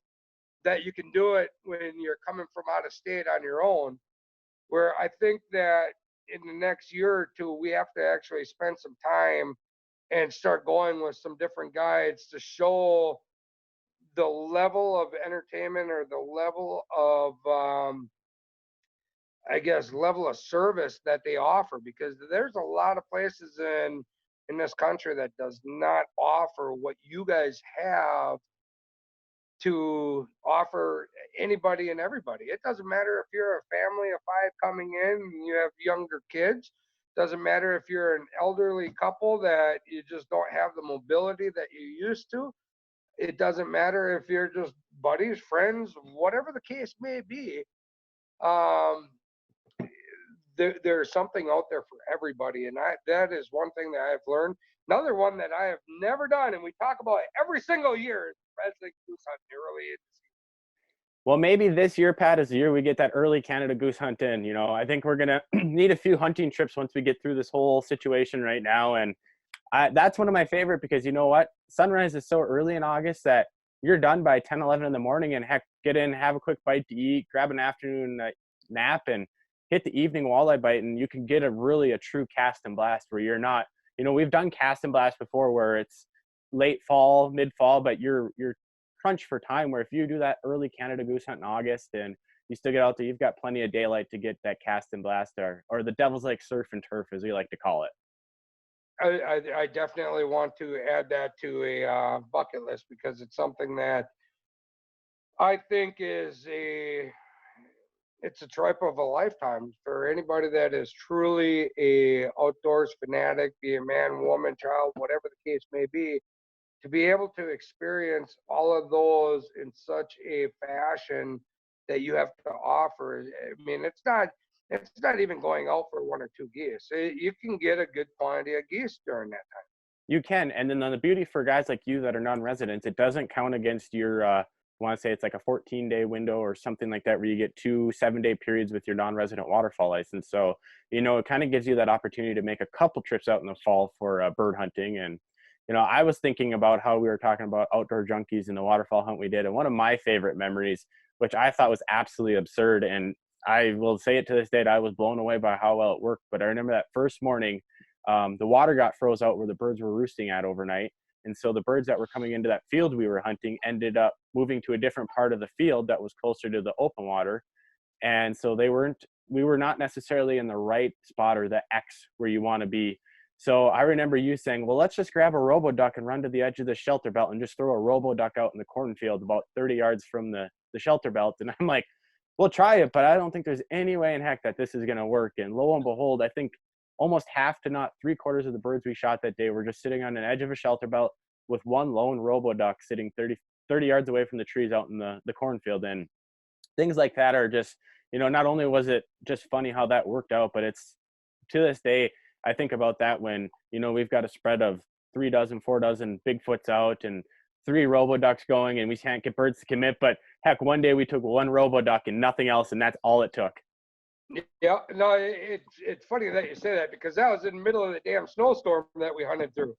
that you can do it when you're coming from out of state on your own. Where I think that in the next year or two, we have to actually spend some time and start going with some different guides to show the level of entertainment or the level of level of service that they offer, because there's a lot of places in this country that does not offer what you guys have to offer anybody and everybody. It doesn't matter if you're a family of 5 coming in and you have younger kids. Doesn't matter if you're an elderly couple that you just don't have the mobility that you used to. It doesn't matter if you're just buddies, friends, whatever the case may be. There's something out there for everybody, and that is one thing that I've learned. Another one that I have never done, and we talk about it every single year, is resident goose hunting early in the season. Well, maybe this year, Pat, is the year we get that early Canada goose hunt in. I think we're going to need a few hunting trips once we get through this whole situation right now. And that's one of my favorite because you know what? Sunrise is so early in August that you're done by 10, 11 in the morning and heck, get in, have a quick bite to eat, grab an afternoon nap and hit the evening walleye bite. And you can get a true cast and blast where you're not, we've done cast and blast before where it's late fall, mid fall, but you're crunch for time, where if you do that early Canada goose hunt in August and you still get out there, you've got plenty of daylight to get that cast and blast or the Devil's Lake surf and turf, as we like to call it. I definitely want to add that to a bucket list because it's something that I think it's a trip of a lifetime for anybody that is truly a outdoors fanatic, be a man, woman, child, whatever the case may be able to experience all of those in such a fashion that you have to offer. I mean, it's not even going out for one or two geese. You can get a good quantity of geese during that time. You can, and then the beauty for guys like you that are non-residents, it doesn't count against your. I want to say it's like a 14-day window or something like that, where you get 2 7-day periods with your non-resident waterfall license. So it kind of gives you that opportunity to make a couple trips out in the fall for bird hunting. And I was thinking about how we were talking about outdoor junkies and the waterfall hunt we did, and one of my favorite memories, which I thought was absolutely absurd, and I will say it to this day, I was blown away by how well it worked. But I remember that first morning, the water got froze out where the birds were roosting at overnight. And so the birds that were coming into that field we were hunting ended up moving to a different part of the field that was closer to the open water. And so we were not necessarily in the right spot or the X where you want to be. So I remember you saying, well, let's just grab a robo-duck and run to the edge of the shelter belt and just throw a robo-duck out in the cornfield about 30 yards from the shelter belt. And I'm like, we'll try it, but I don't think there's any way in heck that this is going to work. And lo and behold, I think almost half to not 3/4 of the birds we shot that day were just sitting on an edge of a shelter belt with one lone robo-duck sitting 30 yards away from the trees out in the cornfield. And things like that are just, not only was it just funny how that worked out, but it's, to this day, I think about that when, we've got a spread of 3 dozen, 4 dozen Bigfoots out and 3 robo-ducks going, and we can't get birds to commit. But heck, one day we took one robo-duck and nothing else, and that's all it took. Yeah, no, it's funny that you say that because that was in the middle of the damn snowstorm that we hunted through.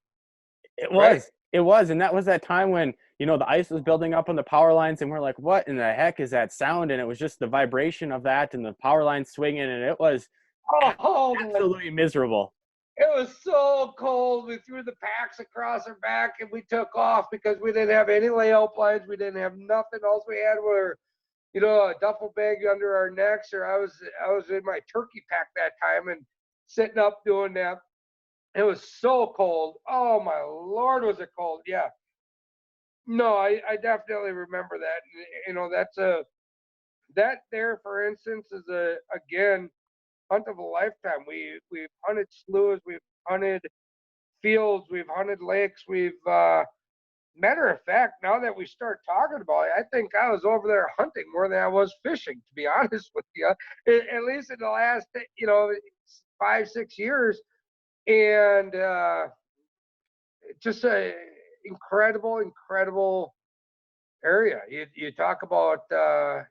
It Right? was. It was. And that was that time when, the ice was building up on the power lines, and we're like, what in the heck is that sound? And it was just the vibration of that and the power lines swinging, and it was Oh, absolutely miserable. it was so cold. We threw the packs across our back and we took off because we didn't have any layout blinds. We didn't have nothing. All we had were, a duffel bag under our necks. Or I was in my turkey pack that time and sitting up doing that. It was so cold. Oh my Lord, was it cold? Yeah. No, I definitely remember that. That there, for instance, is again hunt of a lifetime. We've hunted sloughs, we've hunted fields, we've hunted lakes, we've matter of fact, now that we start talking about it, I think I was over there hunting more than I was fishing, to be honest with you. At least in the last 5 6 years. And just a incredible area. You talk about the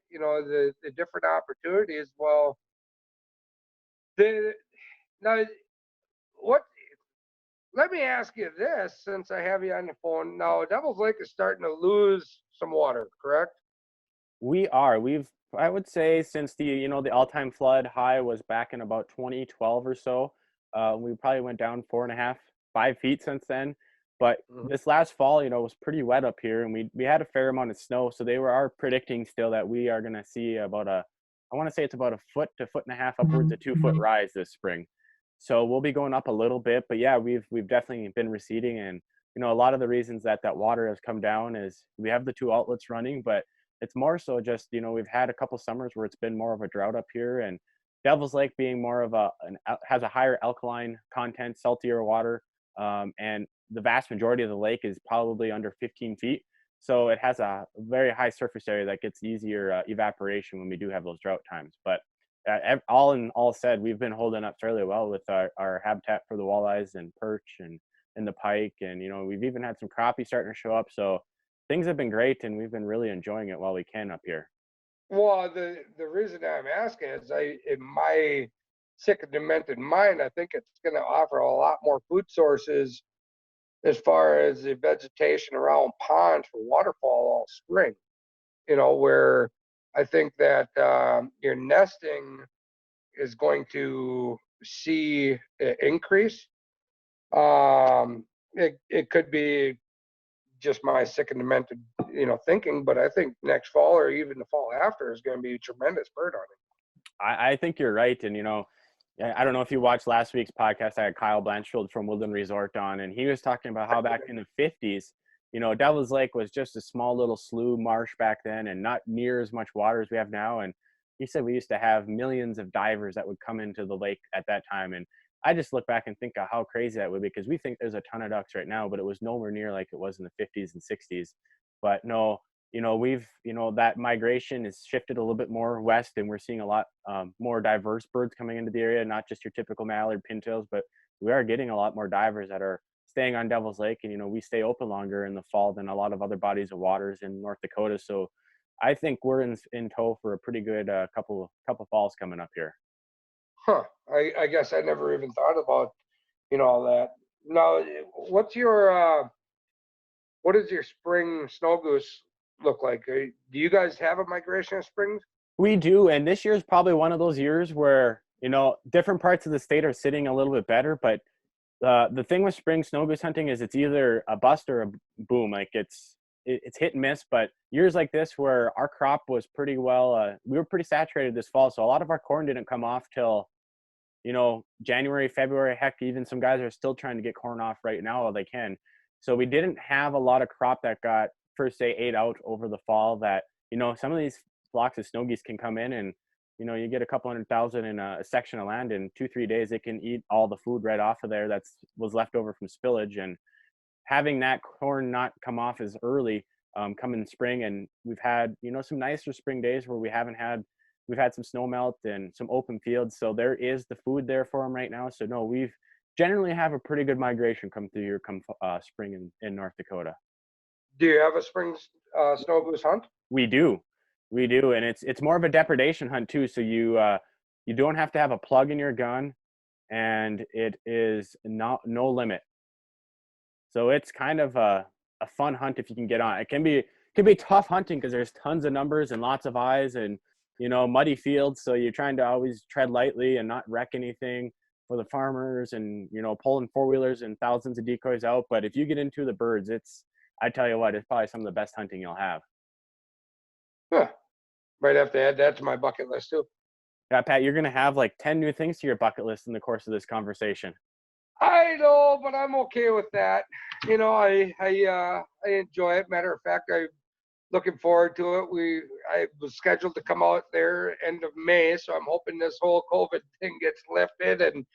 different opportunities. Well, the now what let me ask you this, since I have you on the phone. Now, Devil's Lake is starting to lose some water, correct? We are. I would say, since the all-time flood high was back in about 2012 or so, we probably went down 4.5, 5 feet since then. But Mhm. this last fall, was pretty wet up here, and we had a fair amount of snow. So they are predicting still that we are going to see about I want to say it's about a foot to foot and a half, upwards of 2 foot rise this spring. So we'll be going up a little bit, but yeah, we've definitely been receding. And a lot of the reasons that water has come down is we have the 2 outlets running, but it's more so just, we've had a couple summers where it's been more of a drought up here, and Devil's Lake being more of has a higher alkaline content, saltier water, and the vast majority of the lake is probably under 15 feet. So it has a very high surface area that gets easier evaporation when we do have those drought times. But all in all said, we've been holding up fairly well with our habitat for the walleyes and perch and the pike. And, we've even had some crappie starting to show up. So things have been great, and we've been really enjoying it while we can up here. Well, the reason I'm asking is in my sick and demented mind, I think it's going to offer a lot more food sources as far as the vegetation around ponds for waterfall all spring. Where I think that your nesting is going to see an increase. It could be just my sick and demented, thinking, but I think next fall or even the fall after is going to be tremendous bird hunting. I think you're right. And, I don't know if you watched last week's podcast. I had Kyle Blanchfield from Woodland Resort on, and he was talking about how back in the 50s, Devil's Lake was just a small little slough marsh back then and not near as much water as we have now. And he said we used to have millions of divers that would come into the lake at that time. And I just look back and think of how crazy that would be, because we think there's a ton of ducks right now, but it was nowhere near like it was in the 50s and 60s. But no, that migration has shifted a little bit more west, and we're seeing a lot more diverse birds coming into the area, not just your typical mallard pintails, but we are getting a lot more divers that are staying on Devil's Lake. And we stay open longer in the fall than a lot of other bodies of waters in North Dakota. So I think we're in tow for a pretty good couple falls coming up here. Huh. I guess I never even thought about, all that. Now, what does your spring snow goose look like? Do you guys have a migration of springs? We do, and this year is probably one of those years where different parts of the state are sitting a little bit better. But the thing with spring snow goose hunting is it's either a bust or a boom. Like it's hit and miss. But years like this where our crop was pretty well, we were pretty saturated this fall, so a lot of our corn didn't come off till January, February. Heck, even some guys are still trying to get corn off right now while they can. So we didn't have a lot of crop that got, per se, ate out over the fall. That some of these flocks of snow geese can come in and you get a couple 100,000 in a section of land in 2-3 days. It can eat all the food right off of there was left over from spillage. And having that corn not come off as early come in spring, and we've had some nicer spring days where we've had some snow melt and some open fields, so there is the food there for them right now. So no, we've generally have a pretty good migration come through here come spring in North Dakota. Do you have a spring snow goose hunt? We do, and it's more of a depredation hunt too. So you don't have to have a plug in your gun, and it is no limit. So it's kind of a fun hunt if you can get on. It can be tough hunting because there's tons of numbers and lots of eyes and muddy fields. So you're trying to always tread lightly and not wreck anything for the farmers, and pulling four-wheelers and thousands of decoys out. But if you get into the birds, I tell you what, it's probably some of the best hunting you'll have. Huh. Might have to add that to my bucket list too. Yeah, Pat, you're gonna have like 10 new things to your bucket list in the course of this conversation. I know, but I'm okay with that. I enjoy it. Matter of fact, I'm looking forward to it. I was scheduled to come out there end of May, so I'm hoping this whole COVID thing gets lifted, and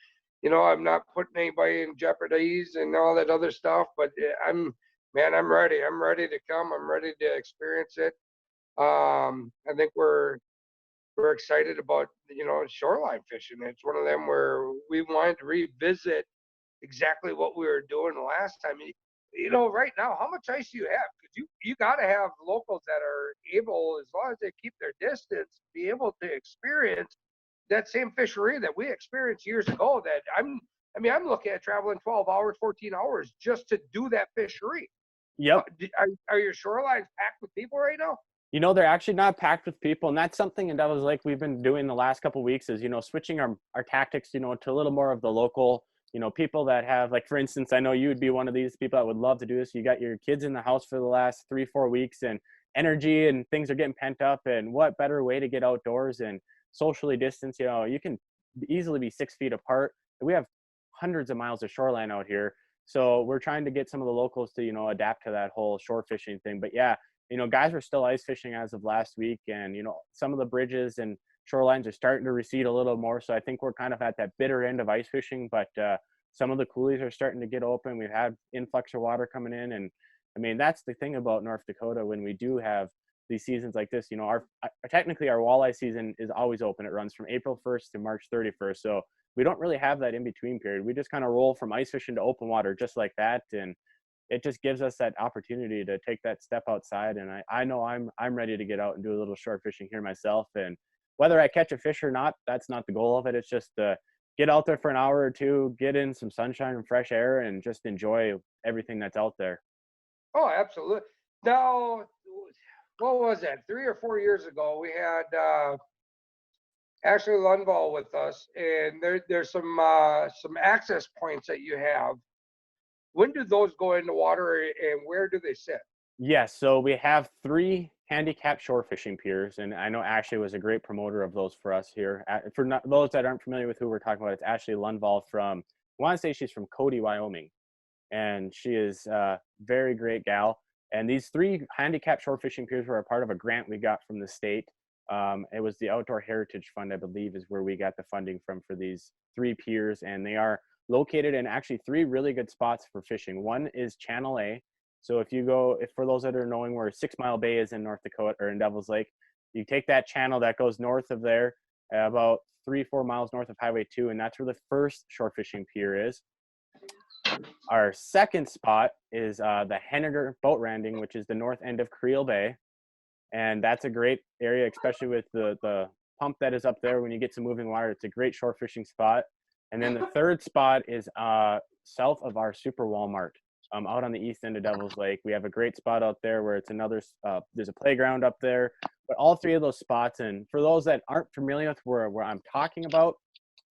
I'm not putting anybody in jeopardy and all that other stuff. But I'm ready. I'm ready to come. I'm ready to experience it. I think we're excited about shoreline fishing. It's one of them where we wanted to revisit exactly what we were doing the last time. Right now, how much ice do you have? Because you got to have locals that are able, as long as they keep their distance, be able to experience that same fishery that we experienced years ago. That I'm looking at traveling 12 hours, 14 hours just to do that fishery. Yep. Are your shorelines packed with people right now? They're actually not packed with people, and that's something in Devil's Lake we've been doing the last couple of weeks is, switching our tactics, to a little more of the local, people that have, like, for instance, I know you would be one of these people that would love to do this. You got your kids in the house for the last 3-4 weeks, and energy and things are getting pent up, and what better way to get outdoors and socially distance? You can easily be 6 feet apart. We have hundreds of miles of shoreline out here, so we're trying to get some of the locals to, adapt to that whole shore fishing thing. But yeah, guys were still ice fishing as of last week, and some of the bridges and shorelines are starting to recede a little more. So I think we're kind of at that bitter end of ice fishing, but some of the coulees are starting to get open. We've had influx of water coming in, and that's the thing about North Dakota when we do have these seasons like this. Technically our walleye season is always open. It runs from April 1st to March 31st. So we don't really have that in between period. We just kind of roll from ice fishing to open water just like that, and it just gives us that opportunity to take that step outside. And I know I'm ready to get out and do a little short fishing here myself. And whether I catch a fish or not, that's not the goal of it. It's just get out there for an hour or two, get in some sunshine and fresh air, and just enjoy everything that's out there. Oh, absolutely. Now, what was that? 3 or 4 years ago, we had Ashley Lundvall with us, and there's some access points that you have. When do those go in the water, and where do they sit? Yes, so we have 3 handicap shore fishing piers, and I know Ashley was a great promoter of those for us here. Those that aren't familiar with who we're talking about, it's Ashley Lundvall from, I want to say she's from Cody, Wyoming. and she is a very great gal. And these 3 handicap shore fishing piers were a part of a grant we got from the state. It was the Outdoor Heritage Fund, I believe, is where we got the funding from for these 3 piers, and they are located in actually 3 really good spots for fishing. One is Channel A. So if you go, if for those that are knowing where 6 Mile Bay is in North Dakota or in Devil's Lake, you take that channel that goes north of there, about 3-4 miles north of Highway 2, and that's where the first shore fishing pier is. Our second spot is the Henniger Boat Landing, which is the north end of Creel Bay, and that's a great area, especially with the pump that is up there. When you get some moving water, it's a great shore fishing spot. And then the third spot is south of our Super Walmart, out on the east end of Devil's Lake. We have a great spot out there where it's another, there's a playground up there. But all 3 of those spots, and for those that aren't familiar with where I'm talking about,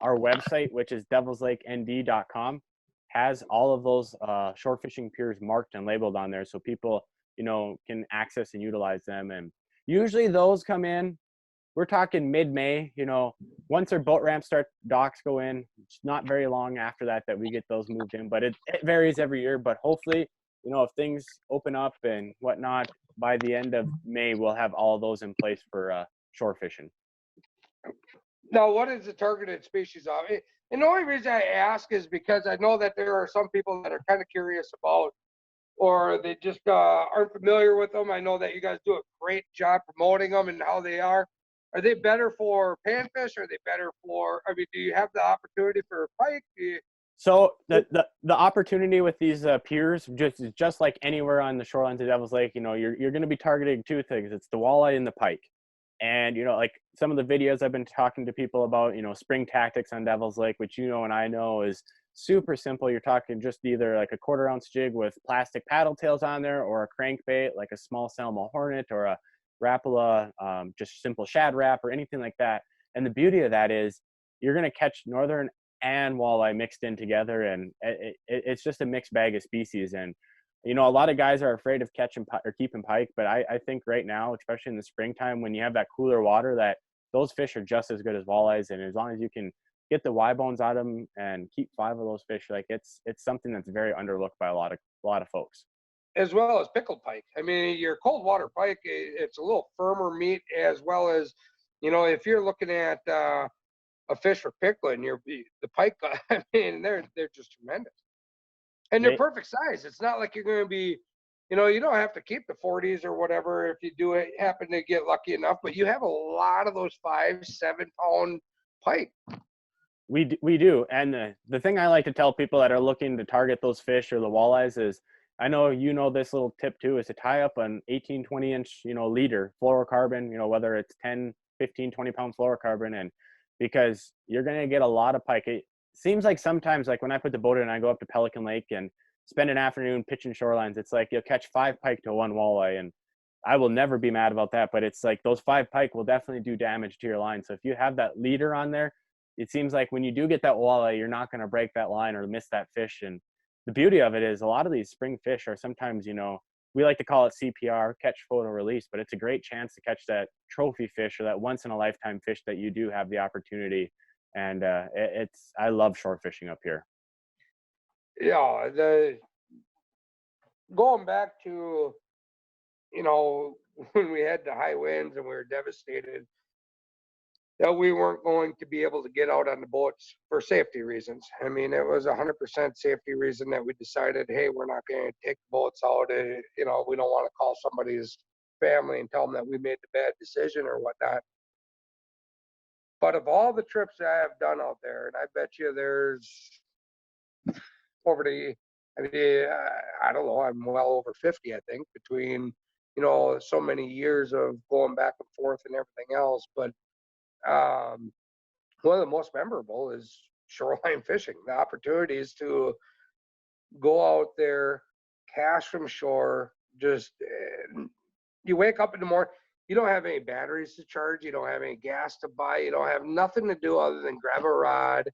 our website, which is devilslakend.com, has all of those shore fishing piers marked and labeled on there, so people, can access and utilize them. And usually those come in, we're talking mid-May, once our boat ramp docks go in. It's not very long after that we get those moved in, but it varies every year. But hopefully, if things open up and whatnot, by the end of May, we'll have all those in place for shore fishing. Now, what is the targeted species of it? And the only reason I ask is because I know that there are some people that are kind of curious about, or they just aren't familiar with them. I know that you guys do a great job promoting them and how they are. Are they better for panfish? Are they better for, do you have the opportunity for pike? So the opportunity with these piers, just like anywhere on the shorelines of Devil's Lake, you're going to be targeting 2 things. It's the walleye and the pike. And, like some of the videos I've been talking to people about, spring tactics on Devil's Lake, which and I know is super simple. You're talking just either like a 1/4 ounce jig with plastic paddle tails on there, or a crankbait like a small Selma Hornet or a Rapala, just simple shad wrap or anything like that. And the beauty of that is you're going to catch northern and walleye mixed in together, and it's just a mixed bag of species. And a lot of guys are afraid of catching or keeping pike, but I think right now, especially in the springtime, when you have that cooler water, that those fish are just as good as walleyes. And as long as you can get the Y bones out of them and keep 5 of those fish, like it's something that's very underlooked by a lot of folks. As well as pickled pike. Your cold water pike, it's a little firmer meat, as well as, if you're looking at a fish for pickling, the pike, they're just tremendous. And they're perfect size. It's not like you're going to be, you don't have to keep the 40s or whatever if you do happen to get lucky enough, but you have a lot of those 5-7 pound pike. We do. And the thing I like to tell people that are looking to target those fish or the walleyes is, I know this little tip too, is to tie up an 18-20 inch, leader fluorocarbon, whether it's 10, 15, 20 pound fluorocarbon, and because you're going to get a lot of pike. It seems like sometimes, like when I put the boat in and I go up to Pelican Lake and spend an afternoon pitching shorelines, it's like you'll catch 5 pike to 1 walleye, and I will never be mad about that. But it's like those 5 pike will definitely do damage to your line. So if you have that leader on there, it seems like when you do get that walleye, you're not going to break that line or miss that fish. And the beauty of it is a lot of these spring fish are sometimes, we like to call it CPR, catch, photo, release, but it's a great chance to catch that trophy fish or that once in a lifetime fish that you do have the opportunity. And I love shore fishing up here. Yeah, going back to, when we had the high winds and we were devastated that we weren't going to be able to get out on the boats for safety reasons. It was 100% safety reason that we decided, hey, we're not going to take the boats out. We don't want to call somebody's family and tell them that we made the bad decision or whatnot. But of all the trips I have done out there, and I bet you there's over the, I don't know, I'm well over 50, I think, between, so many years of going back and forth and everything else. But one of the most memorable is shoreline fishing. The opportunities to go out there, cast from shore, just you wake up in the morning, you don't have any batteries to charge, you don't have any gas to buy, you don't have nothing to do other than grab a rod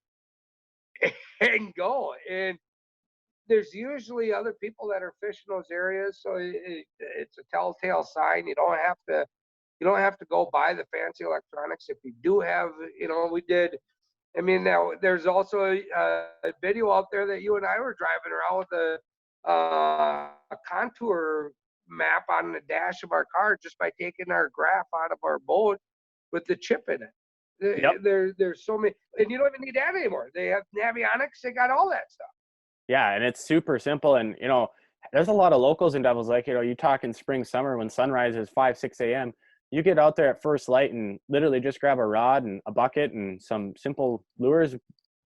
and go. And there's usually other people that are fishing those areas, so it's a telltale sign. You don't have to go buy the fancy electronics. If you do have, we did. Now there's also a video out there that you and I were driving around with a contour map on the dash of our car just by taking our graph out of our boat with the chip in it. Yep. There's so many, and you don't even need that anymore. They have Navionics. They got all that stuff. Yeah, and it's super simple. And there's a lot of locals in Devil's Lake. You talk in spring, summer when sunrise is 5, 6 a.m. You get out there at first light and literally just grab a rod and a bucket and some simple lures,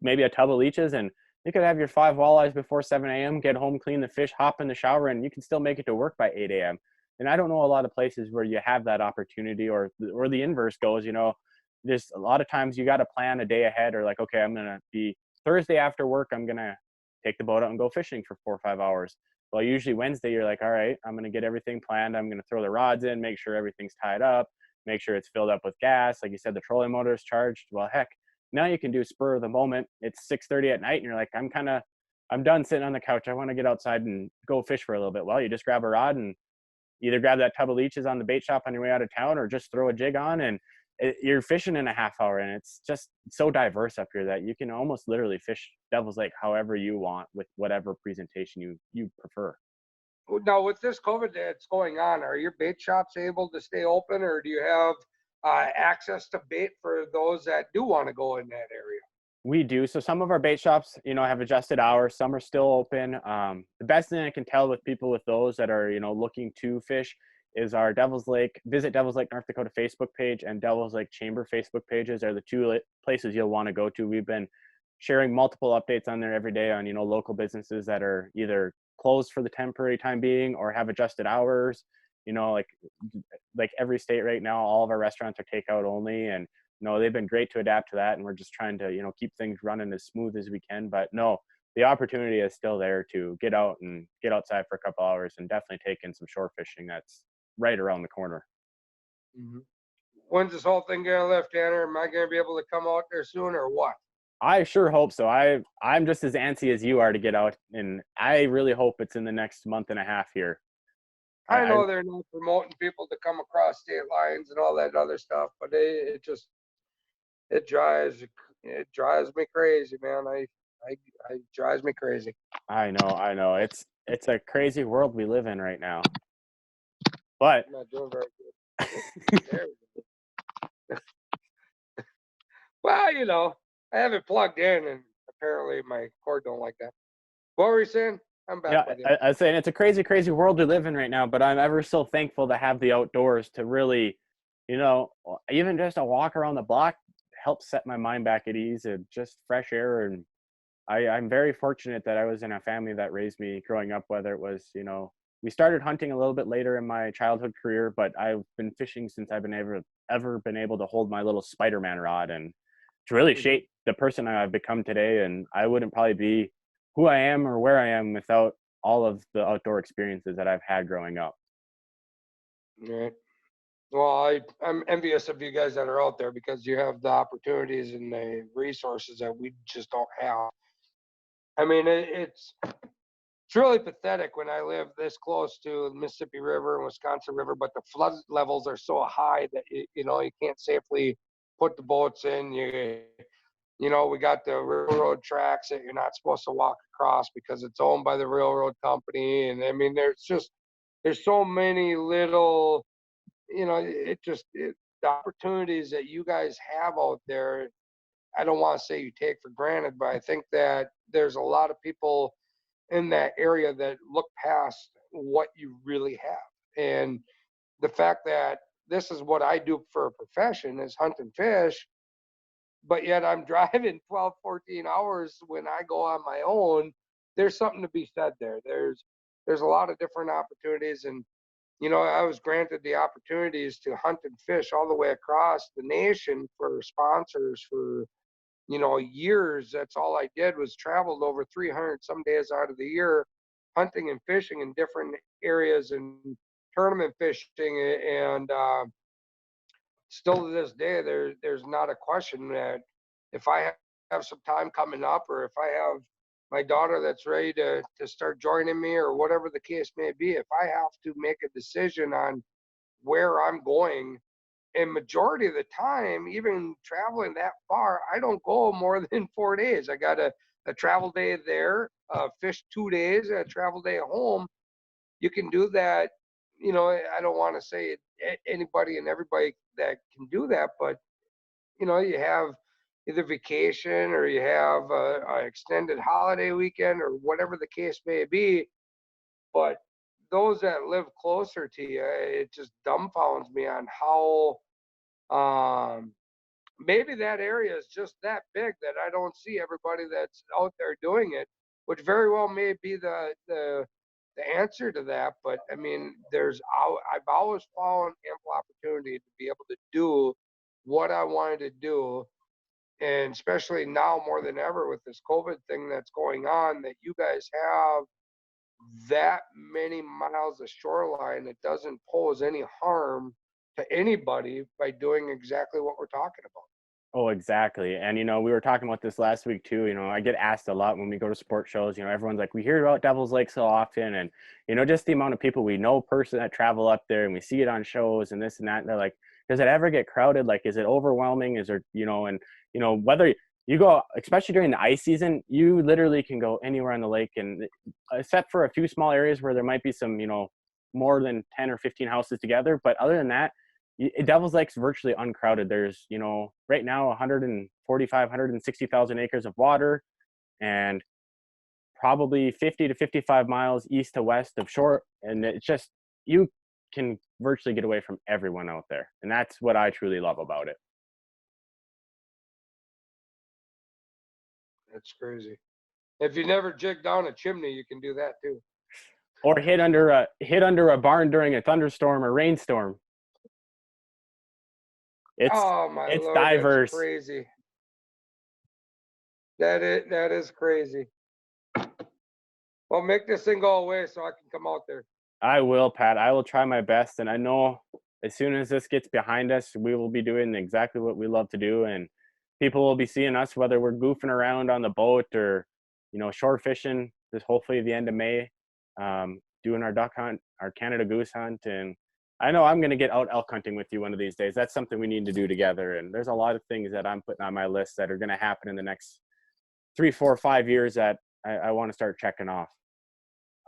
maybe a tub of leeches, and you could have your 5 walleyes before 7 a.m. Get home, clean the fish, hop in the shower, and you can still make it to work by 8 a.m. And I don't know a lot of places where you have that opportunity, or the inverse goes. There's a lot of times you got to plan a day ahead, or like, okay, I'm gonna be Thursday after work, I'm gonna take the boat out and go fishing for 4 or 5 hours. Well, usually Wednesday, you're like, all right, I'm going to get everything planned. I'm going to throw the rods in, make sure everything's tied up, make sure it's filled up with gas. Like you said, the trolling motor is charged. Well, heck, now you can do spur of the moment. It's 6:30 at night and you're like, I'm done sitting on the couch. I want to get outside and go fish for a little bit. Well, you just grab a rod and either grab that tub of leeches on the bait shop on your way out of town, or just throw a jig on, and you're fishing in a half hour. And it's just so diverse up here that you can almost literally fish Devil's Lake however you want with whatever presentation you prefer. Now, with this COVID that's going on, are your bait shops able to stay open, or do you have access to bait for those that do want to go in that area? We do. So some of our bait shops, have adjusted hours. Some are still open. The best thing I can tell with people with those that are, looking to fish is our Visit Devil's Lake, North Dakota Facebook page and Devil's Lake Chamber Facebook pages are the two places you'll want to go to. We've been sharing multiple updates on there every day on, local businesses that are either closed for the temporary time being or have adjusted hours. Like every state right now, all of our restaurants are takeout only, and they've been great to adapt to that, and we're just trying to keep things running as smooth as we can. But no, the opportunity is still there to get out and get outside for a couple hours and definitely take in some shore fishing that's right around the corner. Mm-hmm. When's this whole thing gonna lift, Tanner? Am I gonna be able to come out there soon, or what? I sure hope so. I'm just as antsy as you are to get out, and I really hope it's in the next month and a half here. I know they're not promoting people to come across state lines and all that other stuff, but it drives me crazy, man. I drives me crazy. I know. It's a crazy world we live in right now. But I'm not doing very good. Well, I have it plugged in, and apparently my cord don't like that. What were you saying? I'm back with you. I was saying it's a crazy, crazy world we live in right now, but I'm ever so thankful to have the outdoors to really, even just a walk around the block helps set my mind back at ease, and just fresh air. And I'm very fortunate that I was in a family that raised me growing up, whether it was, we started hunting a little bit later in my childhood career, but I've been fishing since I've been ever been able to hold my little Spider-Man rod, and to really shape the person I've become today. And I wouldn't probably be who I am or where I am without all of the outdoor experiences that I've had growing up. Right. Well, I'm envious of you guys that are out there because you have the opportunities and the resources that we just don't have. I mean, it's really pathetic when I live this close to the Mississippi River and Wisconsin River, but the flood levels are so high that you can't safely put the boats in. We got the railroad tracks that you're not supposed to walk across because it's owned by the railroad company, and I mean, there's so many little, the opportunities that you guys have out there. I don't want to say you take for granted, but I think that there's a lot of people in that area that look past what you really have. And the fact that this is what I do for a profession is hunt and fish, but yet I'm driving 12, 14 hours when I go on my own. There's something to be said there. There's a lot of different opportunities. And, I was granted the opportunities to hunt and fish all the way across the nation for sponsors for years. That's all I did was traveled over 300 some days out of the year, hunting and fishing in different areas and tournament fishing. And still to this day, there's not a question that if I have some time coming up, or if I have my daughter that's ready to start joining me, or whatever the case may be, if I have to make a decision on where I'm going, and majority of the time, even traveling that far, I don't go more than 4 days. I got a travel day there, fish 2 days and a travel day home, you can do that. I don't want to say anybody and everybody that can do that, but you have either vacation or you have a extended holiday weekend or whatever the case may be. But those that live closer to you, it just dumbfounds me on how um, maybe that area is just that big that I don't see everybody that's out there doing it, which very well may be the answer to that. But I mean, I've always found ample opportunity to be able to do what I wanted to do, and especially now more than ever with this COVID thing that's going on, that you guys have that many miles of shoreline, it doesn't pose any harm to anybody by doing exactly what we're talking about. Oh, exactly. And, we were talking about this last week too. I get asked a lot when we go to sport shows, everyone's like, we hear about Devil's Lake so often. And, just the amount of people we know person that travel up there and we see it on shows and this and that. And they're like, does it ever get crowded? Like, is it overwhelming? Is there, whether you go, especially during the ice season, you literally can go anywhere on the lake. And except for a few small areas where there might be some, more than 10 or 15 houses together. But other than that, Devil's Lake's virtually uncrowded. There's, right now 145, 160,000 acres of water and probably 50 to 55 miles east to west of shore. And it's just, you can virtually get away from everyone out there. And that's what I truly love about it. That's crazy. If you never jig down a chimney, you can do that too. Or hid under a barn during a thunderstorm or rainstorm. Oh my it's Lord, diverse. that's crazy. That is crazy. Well, make this thing go away so I can come out there. I will, Pat. I will try my best. And I know as soon as this gets behind us, we will be doing exactly what we love to do. And people will be seeing us, whether we're goofing around on the boat or, shore fishing, this hopefully the end of May, doing our duck hunt, our Canada goose hunt. And I know I'm going to get out elk hunting with you one of these days. That's something we need to do together. And there's a lot of things that I'm putting on my list that are going to happen in the next 3, 4, 5 years that I want to start checking off.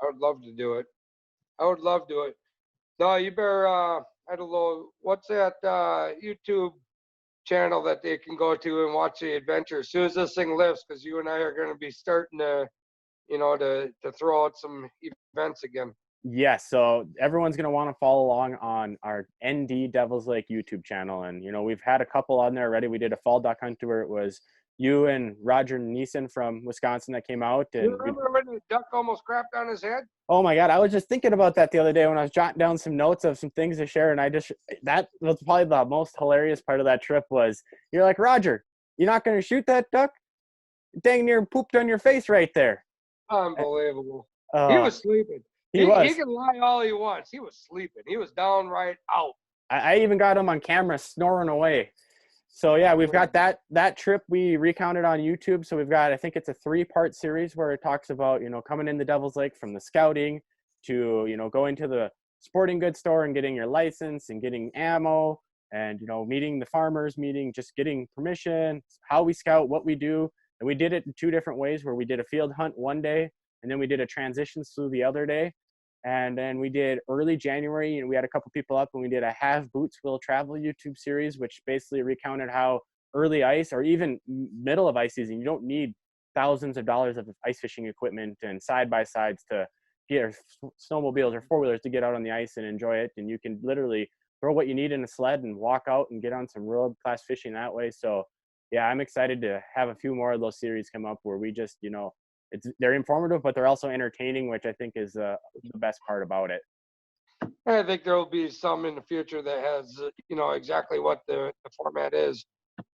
I would love to do it. I would love to do it. No, you better, I don't know, what's that YouTube channel that they can go to and watch the adventure as soon as this thing lifts, because you and I are going to be starting to, to throw out some events again. Yes, so everyone's going to want to follow along on our ND Devil's Lake YouTube channel. And, we've had a couple on there already. We did a fall duck hunt where it was you and Roger Neeson from Wisconsin that came out. And you remember when the duck almost crapped on his head? Oh my God, I was just thinking about that the other day when I was jotting down some notes of some things to share. And that was probably the most hilarious part of that trip was you're like, Roger, you're not going to shoot that duck? Dang near pooped on your face right there. Unbelievable. He was sleeping. He can lie all he wants. He was sleeping. He was downright out. I even got him on camera snoring away. So yeah, we've got that trip we recounted on YouTube. So we've got, I think it's a 3-part series where it talks about, coming in the Devil's Lake from the scouting to, going to the sporting goods store and getting your license and getting ammo and, meeting the farmers, just getting permission, how we scout, what we do. And we did it in 2 different ways where we did a field hunt one day and then we did a transition slew the other day. And then we did early January, and we had a couple people up, and we did a Have Boots Will Travel YouTube series, which basically recounted how early ice or even middle of ice season, you don't need thousands of dollars of ice fishing equipment and side-by-sides to get snowmobiles or four-wheelers to get out on the ice and enjoy it. And you can literally throw what you need in a sled and walk out and get on some world-class fishing that way. So, yeah, I'm excited to have a few more of those series come up where we just, they're informative, but they're also entertaining, which I think is the best part about it. I think there will be some in the future that has, exactly what the format is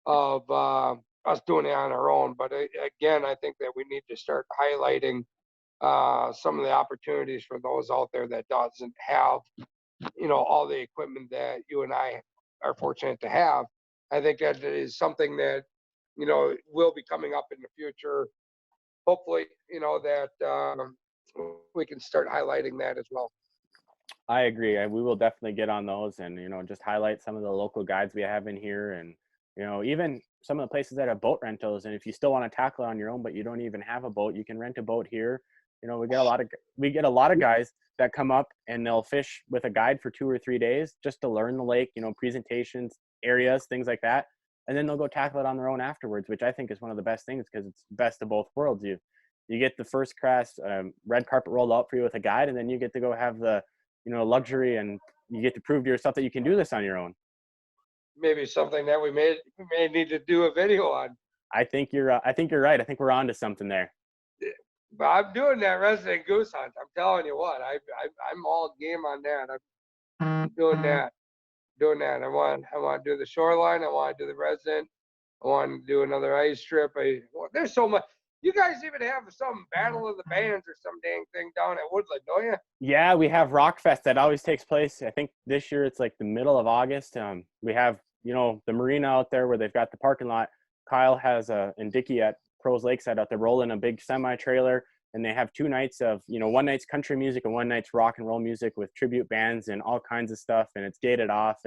of us doing it on our own. But again, I think that we need to start highlighting some of the opportunities for those out there that doesn't have, all the equipment that you and I are fortunate to have. I think that is something that, will be coming up in the future. Hopefully, that we can start highlighting that as well. I agree. We will definitely get on those and, just highlight some of the local guides we have in here and You know, even some of the places that have boat rentals, and if you still want to tackle it on your own, but you don't even have a boat, you can rent a boat here. You know, we get a lot of guys that come up and they'll fish with a guide for 2 or 3 days just to learn the lake, you know, presentations, areas, things like that, and then they'll go tackle it on their own afterwards, which I think is one of the best things because it's best of both worlds. You get the first class red carpet rolled out for you with a guide, and then you get to go have the, you know, luxury, and you get to prove to yourself that you can do this on your own. Maybe something that we may need to do a video on. I think you're right. I think we're on to something there. But I'm doing that resident goose hunt. I'm telling you what, I'm all game on that. I'm doing that. I want to do the shoreline. I want to do the resident. I want to do another ice strip. There's so much. You guys even have some battle of the bands or some dang thing down at Woodland, don't you? Yeah, we have Rockfest that always takes place. I think this year it's like the middle of August. We have, you know, the marina out there where they've got the parking lot. Kyle has and Dickie at Pros Lakeside out there rolling a big semi trailer, and they have 2 nights of, you know, one night's country music and one night's rock and roll music with tribute bands and all kinds of stuff, and it's gated off.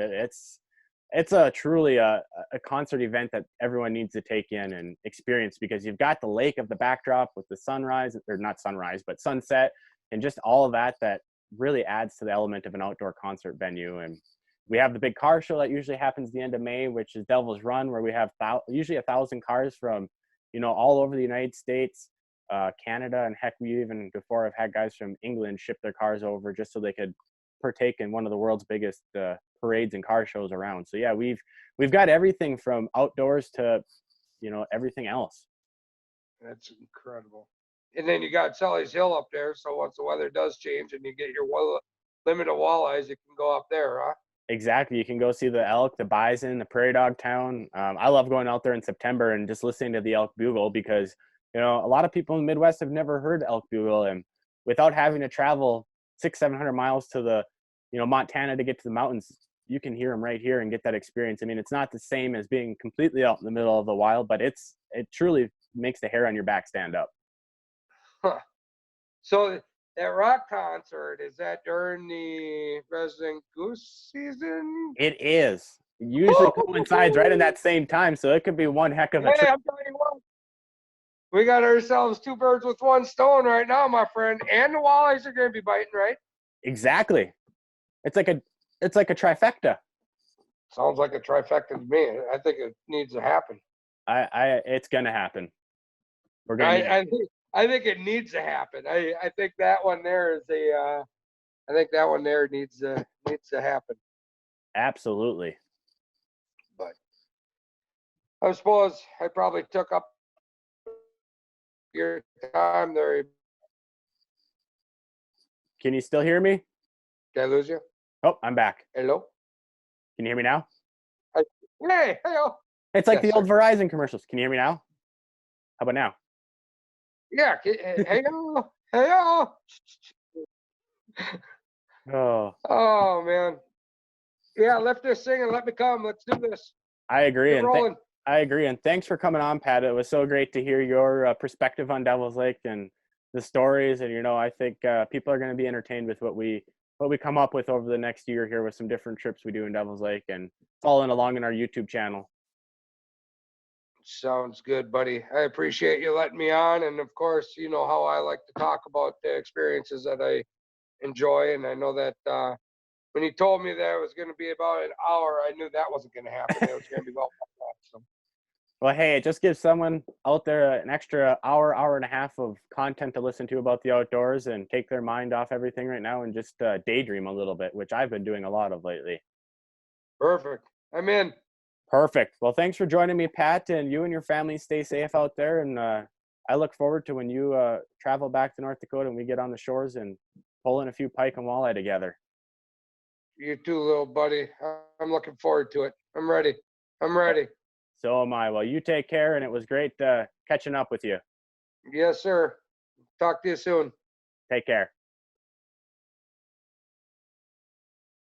It's a truly a concert event that everyone needs to take in and experience, because you've got the lake of the backdrop with the sunrise, or not sunrise, but sunset, and just all of that really adds to the element of an outdoor concert venue. And we have the big car show that usually happens the end of May, which is Devil's Run, where we have usually 1,000 cars from, you know, all over the United States, Canada, and heck, we even before have had guys from England ship their cars over just so they could partake in one of the world's biggest parades and car shows around. So yeah, we've got everything from outdoors to, you know, everything else. That's incredible. And then you got Sully's Hill up there. So once the weather does change and you get your limit of walleyes, you can go up there, huh? Exactly. You can go see the elk, the bison, the prairie dog town. I love going out there in September and just listening to the elk bugle, because, you know, a lot of people in the Midwest have never heard elk bugle, and without having to travel 600-700 miles to the, you know, Montana to get to the mountains, you can hear them right here and get that experience. I mean, it's not the same as being completely out in the middle of the wild, but it truly makes the hair on your back stand up. Huh. So that rock concert, is that during the resident goose season? It is. It usually coincides right in that same time, so it could be one heck of a Hey, trip. I'm telling you what, we got ourselves 2 birds with 1 stone right now, my friend. And the walleyes are going to be biting, right? Exactly. It's like a trifecta. Sounds like a trifecta to me. I think it needs to happen. It's gonna happen. We're gonna. I think it needs to happen. I think that one there is I think that one there needs to happen. Absolutely. But I suppose I probably took up your time there. Can you still hear me? Did I lose you? Oh, I'm back. Hello? Can you hear me now? Hey, hello. It's like the old Verizon commercials. Can you hear me now? How about now? Yeah. Hello. Hello. Oh, man. Yeah, lift this thing and let me come. Let's do this. I agree. I agree. And thanks for coming on, Pat. It was so great to hear your perspective on Devil's Lake and the stories. And, you know, I think people are going to be entertained with what we come up with over the next year here with some different trips we do in Devil's Lake and following along in our YouTube channel. Sounds good, buddy. I appreciate you letting me on. And of course, you know how I like to talk about the experiences that I enjoy. And I know that when you told me that it was going to be about an hour, I knew that wasn't going to happen. It was going to be about that. So. Well, hey, it just gives someone out there an extra hour and a half of content to listen to about the outdoors and take their mind off everything right now and just daydream a little bit, which I've been doing a lot of lately. Perfect. I'm in. Perfect. Well, thanks for joining me, Pat, and you and your family stay safe out there. And I look forward to when you travel back to North Dakota and we get on the shores and pull in a few pike and walleye together. You too, little buddy. I'm looking forward to it. I'm ready. So am I. Well, you take care, and it was great catching up with you. Yes, sir. Talk to you soon. Take care.